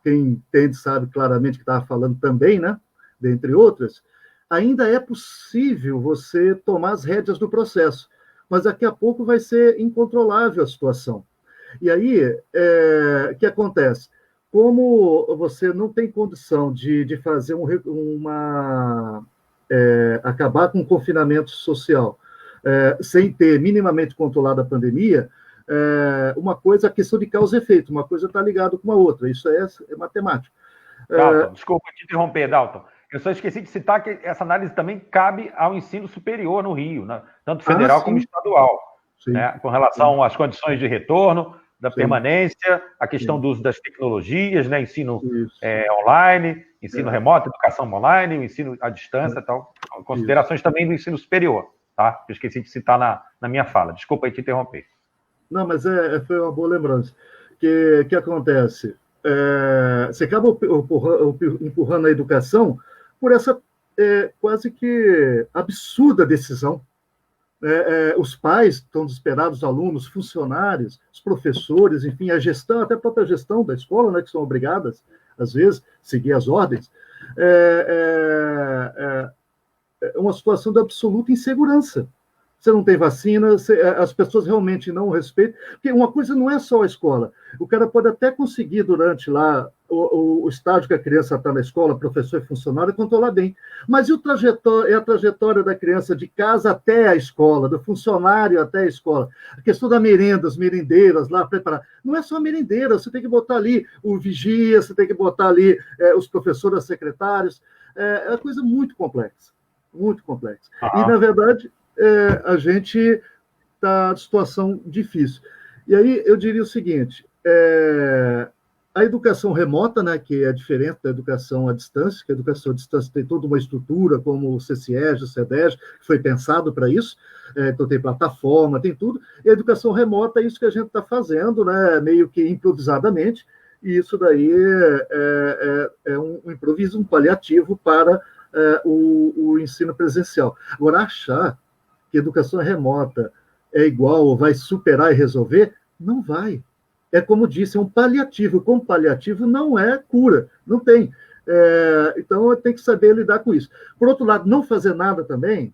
quem entende sabe claramente que estava falando também, né, dentre outras, ainda é possível você tomar as rédeas do processo, mas daqui a pouco vai ser incontrolável a situação. E aí, o que acontece? Como você não tem condição de fazer acabar com o confinamento social, sem ter minimamente controlado a pandemia, a questão de causa e efeito, uma coisa está ligada com a outra, isso é matemático. Dalton, desculpa te interromper, Dalton. Eu só esqueci de citar que essa análise também cabe ao ensino superior no Rio, né? Tanto federal como estadual, né? Com relação às condições de retorno, da permanência, a questão do uso das tecnologias, né? Ensino online, ensino remoto, educação online, o ensino à distância e tal. Considerações também do ensino superior, tá? Eu esqueci de citar na minha fala. Desculpa aí te interromper. Não, mas foi uma boa lembrança. Que acontece? Você acaba empurrando a educação por essa quase que absurda decisão. Os pais estão desesperados, os alunos, funcionários, os professores, enfim, a gestão, até a própria gestão da escola, né, que são obrigadas, às vezes, a seguir as ordens. É uma situação de absoluta insegurança. Você não tem vacina, as pessoas realmente não respeitam. Porque uma coisa não é só a escola. O cara pode até conseguir, durante lá o estágio que a criança está na escola, professor e funcionário, controlar bem. Mas e a trajetória da criança de casa até a escola, do funcionário até a escola? A questão da merenda, as merendeiras lá, preparar. Não é só a merendeira, você tem que botar ali o vigia, você tem que botar ali os professores, os secretários. É uma coisa muito complexa. Muito complexa. E, na verdade, a gente está em situação difícil. E aí eu diria o seguinte, a educação remota, né, que é diferente da educação à distância, que a educação à distância tem toda uma estrutura, como o CCEG, o CEDEG, que foi pensado para isso, então tem plataforma, tem tudo, e a educação remota é isso que a gente está fazendo, né, meio que improvisadamente, e isso daí é um improviso, um paliativo para o ensino presencial. Agora, achar que educação remota é igual ou vai superar e resolver, não vai. É como disse, é um paliativo. Como paliativo não é cura, não tem. Então, tem que saber lidar com isso. Por outro lado, não fazer nada também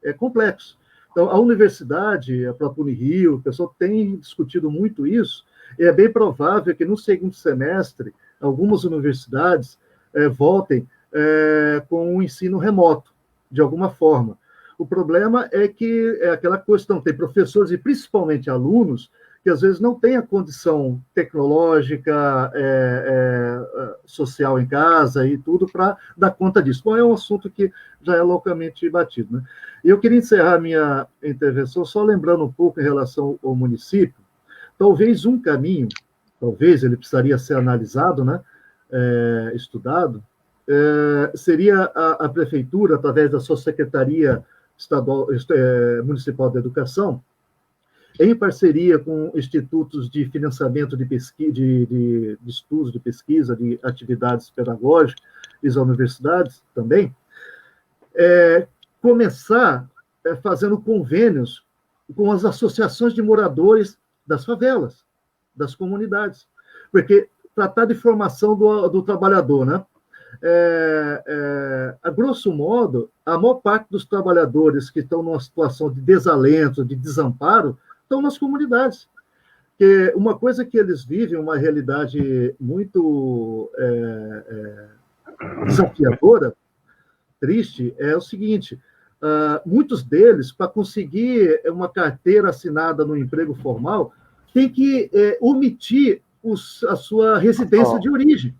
é complexo. Então, a universidade, a própria Unirio, o pessoal tem discutido muito isso, e é bem provável que no segundo semestre, algumas universidades voltem com o ensino remoto, de alguma forma. O problema é que é aquela questão, tem professores e principalmente alunos que às vezes não têm a condição tecnológica, social em casa e tudo para dar conta disso. Bom, é um assunto que já é loucamente batido, né? E eu queria encerrar minha intervenção só lembrando um pouco em relação ao município. Talvez um caminho, talvez ele precisaria ser analisado, né? Estudado, seria a prefeitura, através da sua secretaria municipal de educação, em parceria com institutos de financiamento de pesquisa, de estudos, de pesquisa, de atividades pedagógicas e as universidades também, começar fazendo convênios com as associações de moradores das favelas, das comunidades, porque tratar de formação do trabalhador, né? A grosso modo, a maior parte dos trabalhadores que estão numa situação de desalento, de desamparo, estão nas comunidades. Porque uma coisa que eles vivem, uma realidade muito desafiadora, triste, é o seguinte, muitos deles, para conseguir uma carteira assinada no emprego formal, tem que omitir a sua residência de origem.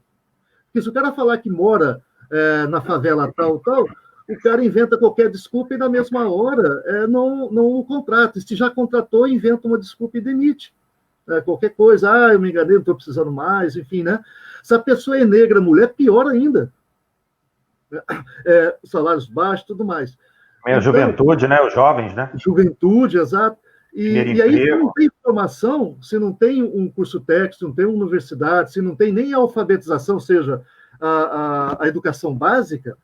Porque se o cara falar que mora na favela tal, o cara inventa qualquer desculpa e na mesma hora não o contrata. Se já contratou, inventa uma desculpa e demite. Qualquer coisa, eu me enganei, não estou precisando mais, enfim, né? Se a pessoa é negra, mulher, pior ainda. Salários baixos, tudo mais. A juventude, né? Os jovens, né? Juventude, exato. E aí, se não tem formação, se não tem um curso técnico, se não tem uma universidade, se não tem nem a alfabetização, ou seja, a educação básica,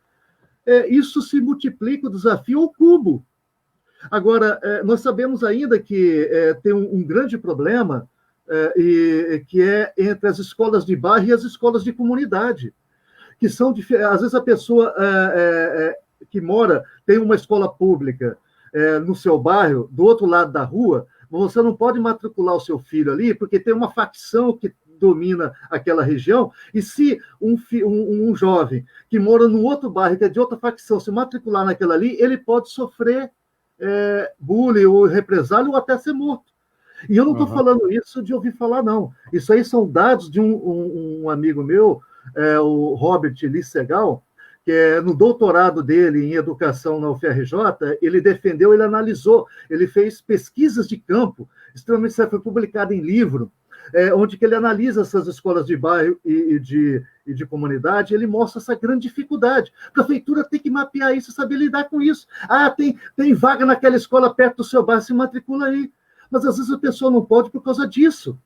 isso se multiplica o desafio ao cubo. Agora, nós sabemos ainda que tem um grande problema, que é entre as escolas de bairro e as escolas de comunidade, que são, às vezes, a pessoa que mora, tem uma escola pública no seu bairro, do outro lado da rua, você não pode matricular o seu filho ali, porque tem uma facção que domina aquela região, e se um jovem que mora num outro bairro, que é de outra facção, se matricular naquela ali, ele pode sofrer bullying ou represália ou até ser morto. E eu não estou falando isso de ouvir falar, não. Isso aí são dados de um amigo meu, o Robert Lissegal, que no doutorado dele em educação na UFRJ, ele defendeu, ele analisou, ele fez pesquisas de campo, extremamente sério, foi publicado em livro, onde que ele analisa essas escolas de bairro e de comunidade, ele mostra essa grande dificuldade. A prefeitura tem que mapear isso, saber lidar com isso. Tem vaga naquela escola perto do seu bairro, se matricula aí. Mas às vezes a pessoa não pode por causa disso,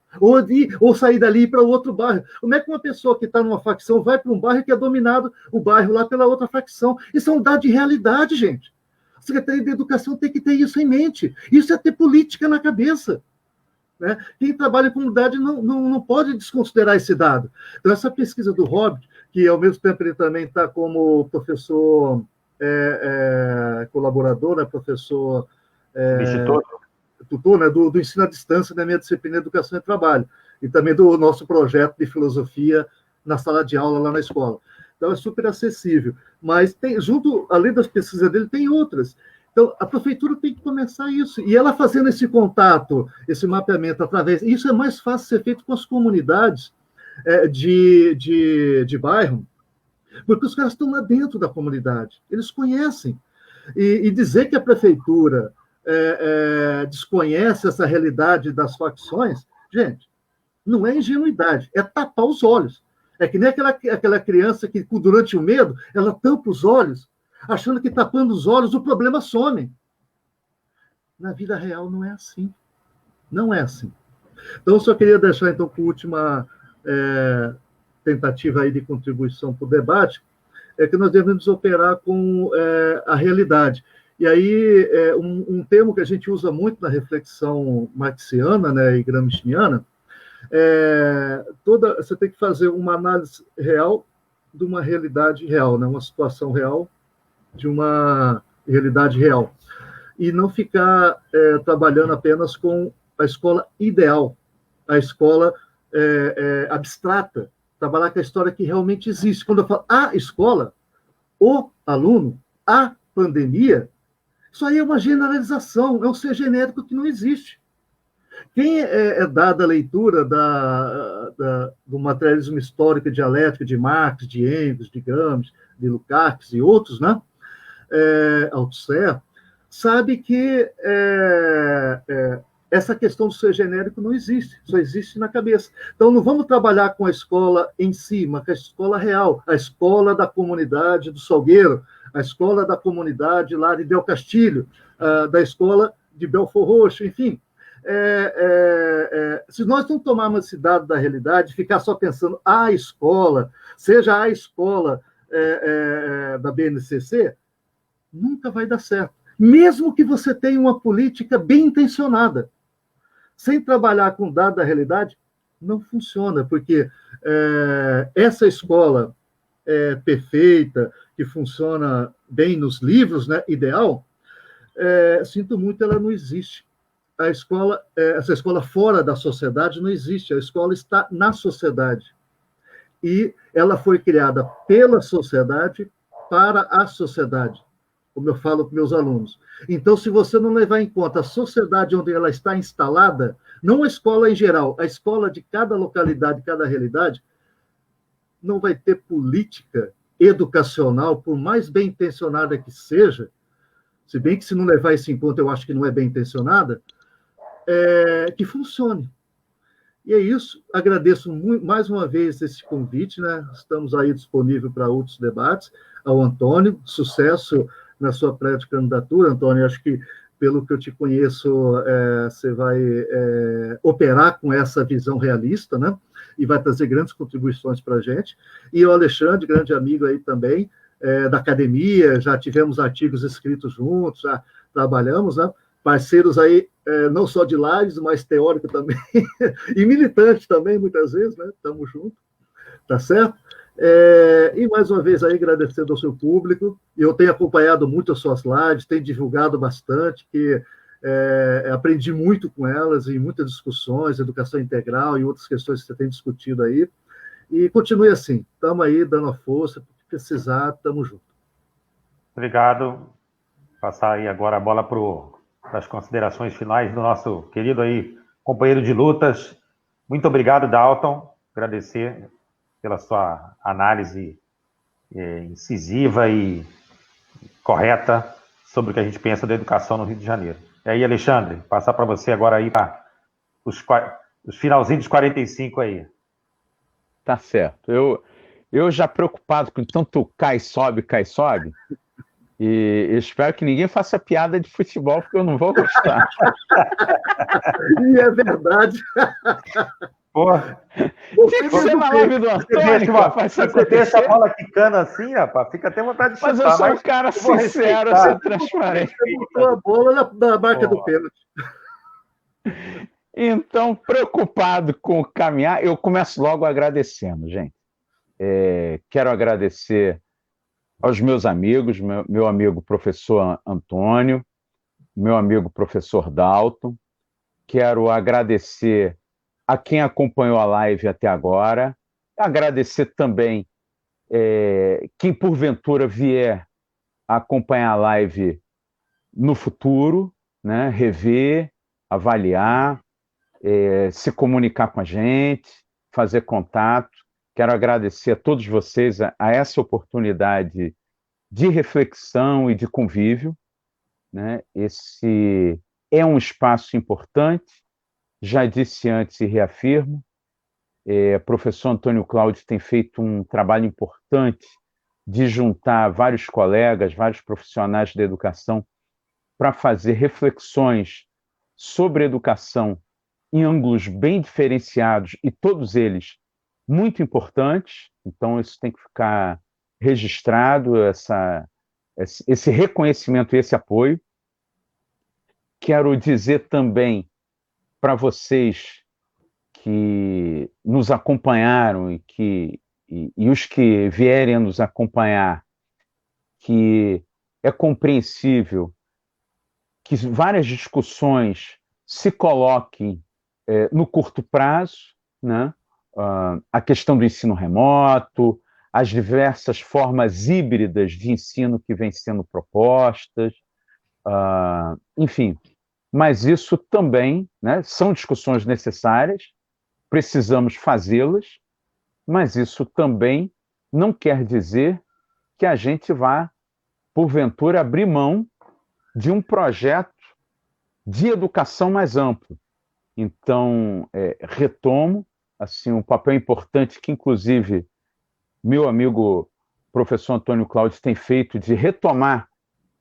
ou sair dali para outro bairro. Como é que uma pessoa que está numa facção vai para um bairro que é dominado, o bairro lá, pela outra facção? Isso é um dado de realidade, gente. A Secretaria de Educação tem que ter isso em mente. Isso é ter política na cabeça. Né? Quem trabalha em comunidade não pode desconsiderar esse dado. Então, essa pesquisa do Robert, que ao mesmo tempo ele também está como professor colaborador, né? Professor tutor, né? do ensino à distância na minha disciplina de Educação e Trabalho, e também do nosso projeto de filosofia na sala de aula lá na escola. Então, é super acessível. Mas, além das pesquisas dele, tem outras. Então, a prefeitura tem que começar isso. E ela fazendo esse contato, esse mapeamento através... Isso é mais fácil ser feito com as comunidades de bairro, porque os caras estão lá dentro da comunidade. Eles conhecem. E dizer que a prefeitura desconhece essa realidade das facções, gente, não é ingenuidade, é tapar os olhos. É que nem aquela criança que, durante o medo, ela tampa os olhos, achando que tapando os olhos o problema some. Na vida real não é assim. Não é assim. Então, eu só queria deixar, então, com a última tentativa aí de contribuição para o debate, que nós devemos operar com a realidade. E aí, um termo que a gente usa muito na reflexão marxiana, né, e gramsciana, você tem que fazer uma análise real de uma realidade real, né? Uma situação real de uma realidade real. E não ficar trabalhando apenas com a escola ideal, a escola abstrata, trabalhar com a história que realmente existe. Quando eu falo a escola, o aluno, a pandemia, isso aí é uma generalização, é um ser genérico que não existe. Quem é dada a leitura do materialismo histórico e dialético de Marx, de Engels, de Gramsci, de Lukács e outros, né? Althusser, sabe que essa questão do ser genérico não existe, só existe na cabeça. Então, não vamos trabalhar com a escola em si, mas com a escola real, a escola da comunidade do Salgueiro, a escola da comunidade lá de Del Castilho, da escola de Belfort Roxo, enfim. Se nós não tomarmos esse dado da realidade, ficar só pensando a escola, seja a escola da BNCC, nunca vai dar certo. Mesmo que você tenha uma política bem intencionada, sem trabalhar com dado da realidade, não funciona, porque essa escola perfeita, que funciona bem nos livros, né, ideal, sinto muito, ela não existe. Essa escola fora da sociedade não existe, a escola está na sociedade. E ela foi criada pela sociedade para a sociedade, como eu falo para meus alunos. Então, se você não levar em conta a sociedade onde ela está instalada, não a escola em geral, a escola de cada localidade, cada realidade, não vai ter política educacional, por mais bem intencionada que seja, se bem que se não levar isso em conta, eu acho que não é bem intencionada, que funcione. E é isso, agradeço mais uma vez esse convite, né? Estamos aí disponíveis para outros debates. Ao Antônio, sucesso na sua pré-candidatura, Antônio. Acho que, pelo que eu te conheço, você vai operar com essa visão realista, né? E vai trazer grandes contribuições para a gente. E o Alexandre, grande amigo aí também, da academia, já tivemos artigos escritos juntos, já trabalhamos, né? Parceiros aí, não só de lives, mas teórico também, e militante também, muitas vezes, né? Estamos juntos, tá certo? E mais uma vez aí, agradecendo ao seu público, eu tenho acompanhado muito as suas lives, tenho divulgado bastante, que aprendi muito com elas, em muitas discussões, educação integral e outras questões que você tem discutido aí, e continue assim, estamos aí dando a força, se precisar, estamos juntos. Obrigado. Passar aí agora a bola para as considerações finais do nosso querido aí companheiro de lutas. Muito obrigado, Dalton. Agradecer pela sua análise incisiva e correta sobre o que a gente pensa da educação no Rio de Janeiro. E aí, Alexandre, passar para você agora aí para os finalzinhos dos 45 aí. Tá certo. Eu já preocupado com tanto cai, sobe, E espero que ninguém faça piada de futebol, porque eu não vou gostar. E é verdade. Porra. Tinha que ser na live do Antônio, rapaz, isso você deixa a acontecer. bola quicando assim, rapaz, fica até vontade de chutar. Mas eu sou um cara sincero, assim, transparente. Você botou a bola na marca do pênalti. Então, preocupado com caminhar, eu começo logo agradecendo, gente. Quero agradecer aos meus amigos, meu amigo professor Antônio, meu amigo professor Dalton. Quero agradecer a quem acompanhou a live até agora. Agradecer também quem, porventura, vier a acompanhar a live no futuro, né? Rever, avaliar, se comunicar com a gente, fazer contato. Quero agradecer a todos vocês a essa oportunidade de reflexão e de convívio, né? Esse é um espaço importante, já disse antes e reafirmo. O professor Antônio Cláudio tem feito um trabalho importante de juntar vários colegas, vários profissionais da educação para fazer reflexões sobre educação em ângulos bem diferenciados e todos eles muito importantes. Então, isso tem que ficar registrado, esse reconhecimento e esse apoio. Quero dizer também para vocês que nos acompanharam e os que vierem a nos acompanhar, que é compreensível que várias discussões se coloquem no curto prazo, né? A questão do ensino remoto, as diversas formas híbridas de ensino que vêm sendo propostas, enfim. Mas isso também, né, são discussões necessárias, precisamos fazê-las, mas isso também não quer dizer que a gente vá, porventura, abrir mão de um projeto de educação mais amplo. Então, retomo assim, um papel importante que, inclusive, meu amigo professor Antônio Cláudio tem feito de retomar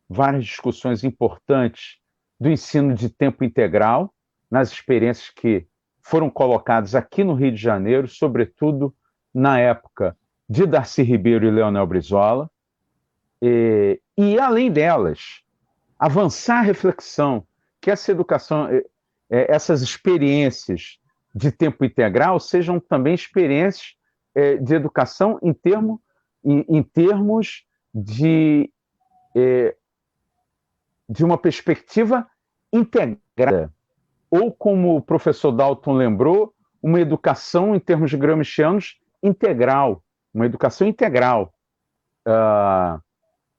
várias discussões importantes do ensino de tempo integral, nas experiências que foram colocadas aqui no Rio de Janeiro, sobretudo na época de Darcy Ribeiro e Leonel Brizola, e além delas, avançar a reflexão que essa educação, essas experiências de tempo integral sejam também experiências de educação em termos de uma perspectiva integrada, ou como o professor Dalton lembrou, uma educação em termos gramscianos integral, uma educação integral,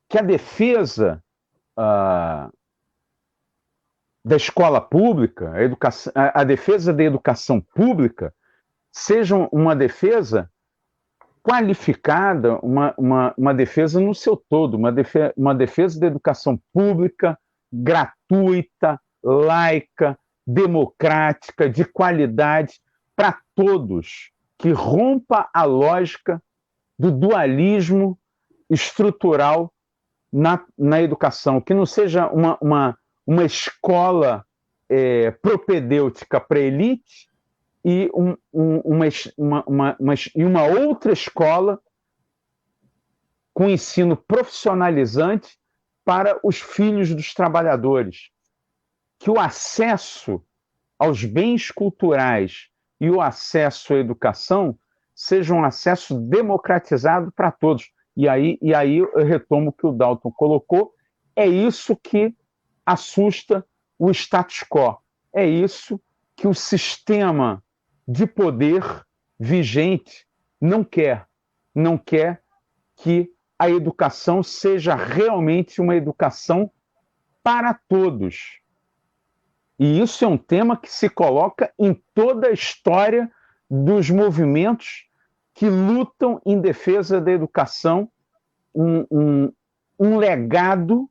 que a defesa da escola pública, a defesa da educação pública, seja uma defesa qualificada, uma defesa no seu todo, uma defesa da educação pública, gratuita, laica, democrática, de qualidade para todos, que rompa a lógica do dualismo estrutural na educação, que não seja uma escola propedêutica para a elite e uma outra escola com ensino profissionalizante para os filhos dos trabalhadores. Que o acesso aos bens culturais e o acesso à educação seja um acesso democratizado para todos. E aí eu retomo o que o Dalton colocou, é isso que assusta o status quo, é isso que o sistema de poder vigente não quer que a educação seja realmente uma educação para todos. E isso é um tema que se coloca em toda a história dos movimentos que lutam em defesa da educação, um legado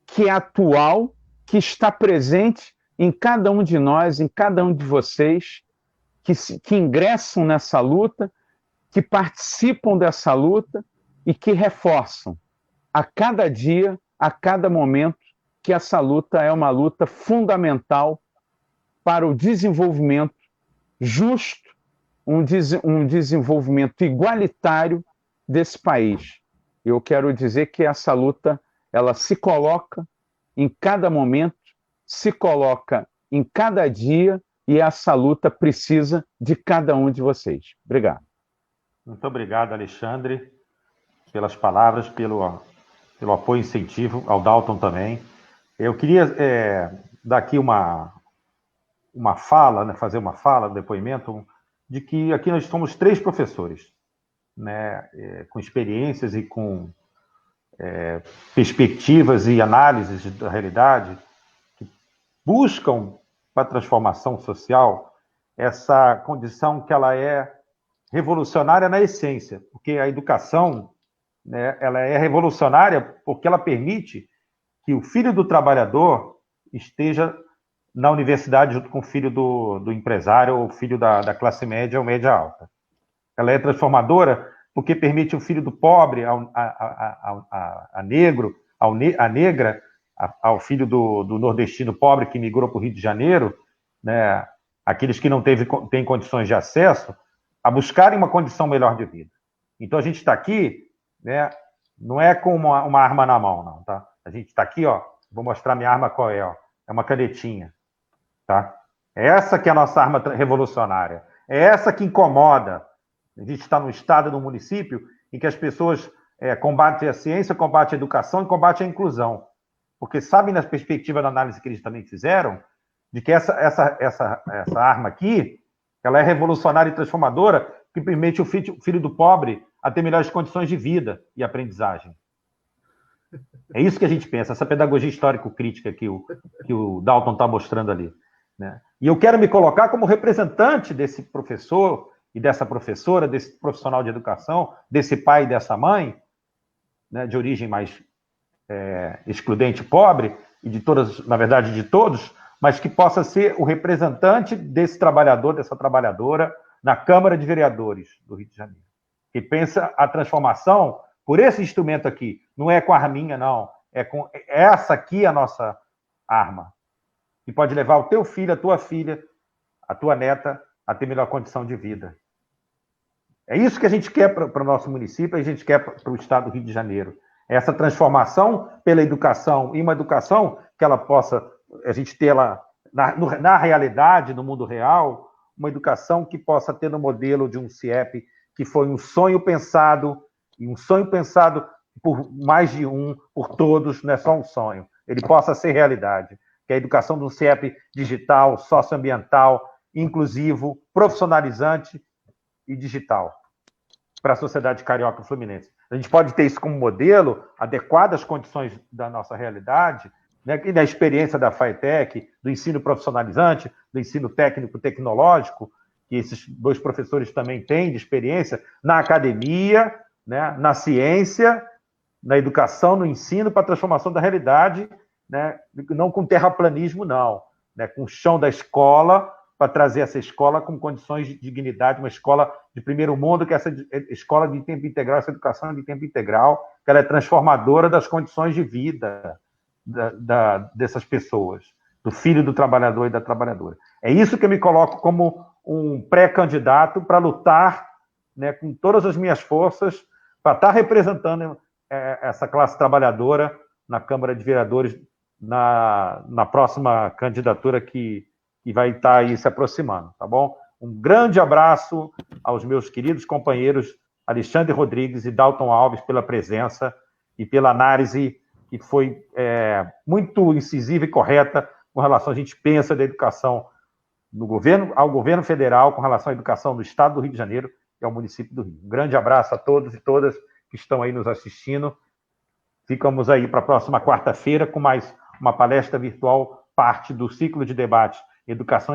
que é atual, que está presente em cada um de nós, em cada um de vocês, que ingressam nessa luta, que participam dessa luta e que reforçam a cada dia a cada momento que essa luta é uma luta fundamental para o desenvolvimento justo, um desenvolvimento igualitário desse país. Eu quero dizer que essa luta, ela se coloca em cada momento, se coloca em cada dia, e essa luta precisa de cada um de vocês. Obrigado. Muito obrigado, Alexandre, pelas palavras, pelo apoio e incentivo, ao Dalton também. Eu queria dar aqui uma fala, né, fazer uma fala, um depoimento, de que aqui nós somos 3 professores, né, com experiências e com perspectivas e análises da realidade, que buscam para a transformação social essa condição que ela é revolucionária na essência, porque a educação, né, ela é revolucionária porque ela permite que o filho do trabalhador esteja na universidade junto com o filho do empresário ou o filho da classe média ou média alta. Ela é transformadora porque permite o filho do pobre a negro, a negra, ao filho do nordestino pobre que migrou para o Rio de Janeiro, né, aqueles que não têm condições de acesso, a buscarem uma condição melhor de vida. Então, a gente está aqui, né, não é com uma arma na mão, não, tá? A gente está aqui, ó, vou mostrar minha arma qual é, ó, é uma canetinha, tá? É essa que é a nossa arma revolucionária, é essa que incomoda. A gente está no estado, no município, em que as pessoas combatem a ciência, combatem a educação e combatem a inclusão. Porque sabem, na perspectiva da análise que eles também fizeram, de que essa arma aqui, ela é revolucionária e transformadora, que permite o filho do pobre a ter melhores condições de vida e aprendizagem. É isso que a gente pensa, essa pedagogia histórico-crítica que o Dalton está mostrando ali, né? E eu quero me colocar como representante desse professor e dessa professora, desse profissional de educação, desse pai e dessa mãe, né, de origem mais excludente, pobre, e de todas, na verdade, de todos, mas que possa ser o representante desse trabalhador, dessa trabalhadora, na Câmara de Vereadores do Rio de Janeiro. Que pensa a transformação por esse instrumento aqui. Não é com a arminha, não. É com essa aqui a nossa arma. Que pode levar o teu filho, a tua filha, a tua neta a ter melhor condição de vida. É isso que a gente quer para o nosso município, a gente quer para o estado do Rio de Janeiro. Essa transformação pela educação, e uma educação que ela possa, a gente ter ela na realidade, no mundo real, uma educação que possa ter no modelo de um CIEP que foi um sonho pensado, e um sonho pensado por mais de um, por todos, não é só um sonho. Ele possa ser realidade. Que a educação de um CIEP digital, socioambiental, inclusivo, profissionalizante e digital para a sociedade carioca e fluminense. A gente pode ter isso como modelo, adequado às condições da nossa realidade, né, e da experiência da FATEC, do ensino profissionalizante, do ensino técnico-tecnológico, que esses 2 professores também têm de experiência, na academia, né, na ciência, na educação, no ensino, para a transformação da realidade, né, não com terraplanismo, não, né, com o chão da escola, para trazer essa escola com condições de dignidade, uma escola de primeiro mundo, que é essa escola de tempo integral, essa educação de tempo integral, que ela é transformadora das condições de vida dessas pessoas, do filho do trabalhador e da trabalhadora. É isso que eu me coloco como um pré-candidato para lutar, né, com todas as minhas forças, para estar representando essa classe trabalhadora na Câmara de Vereadores, na próxima candidatura que vai estar aí se aproximando, tá bom? Um grande abraço aos meus queridos companheiros Alexandre Rodrigues e Dalton Alves pela presença e pela análise que foi muito incisiva e correta com relação a gente pensa da educação no governo, ao governo federal, com relação à educação do estado do Rio de Janeiro e ao município do Rio. Um grande abraço a todos e todas que estão aí nos assistindo. Ficamos aí para a próxima quarta-feira com mais uma palestra virtual, parte do ciclo de debate Educação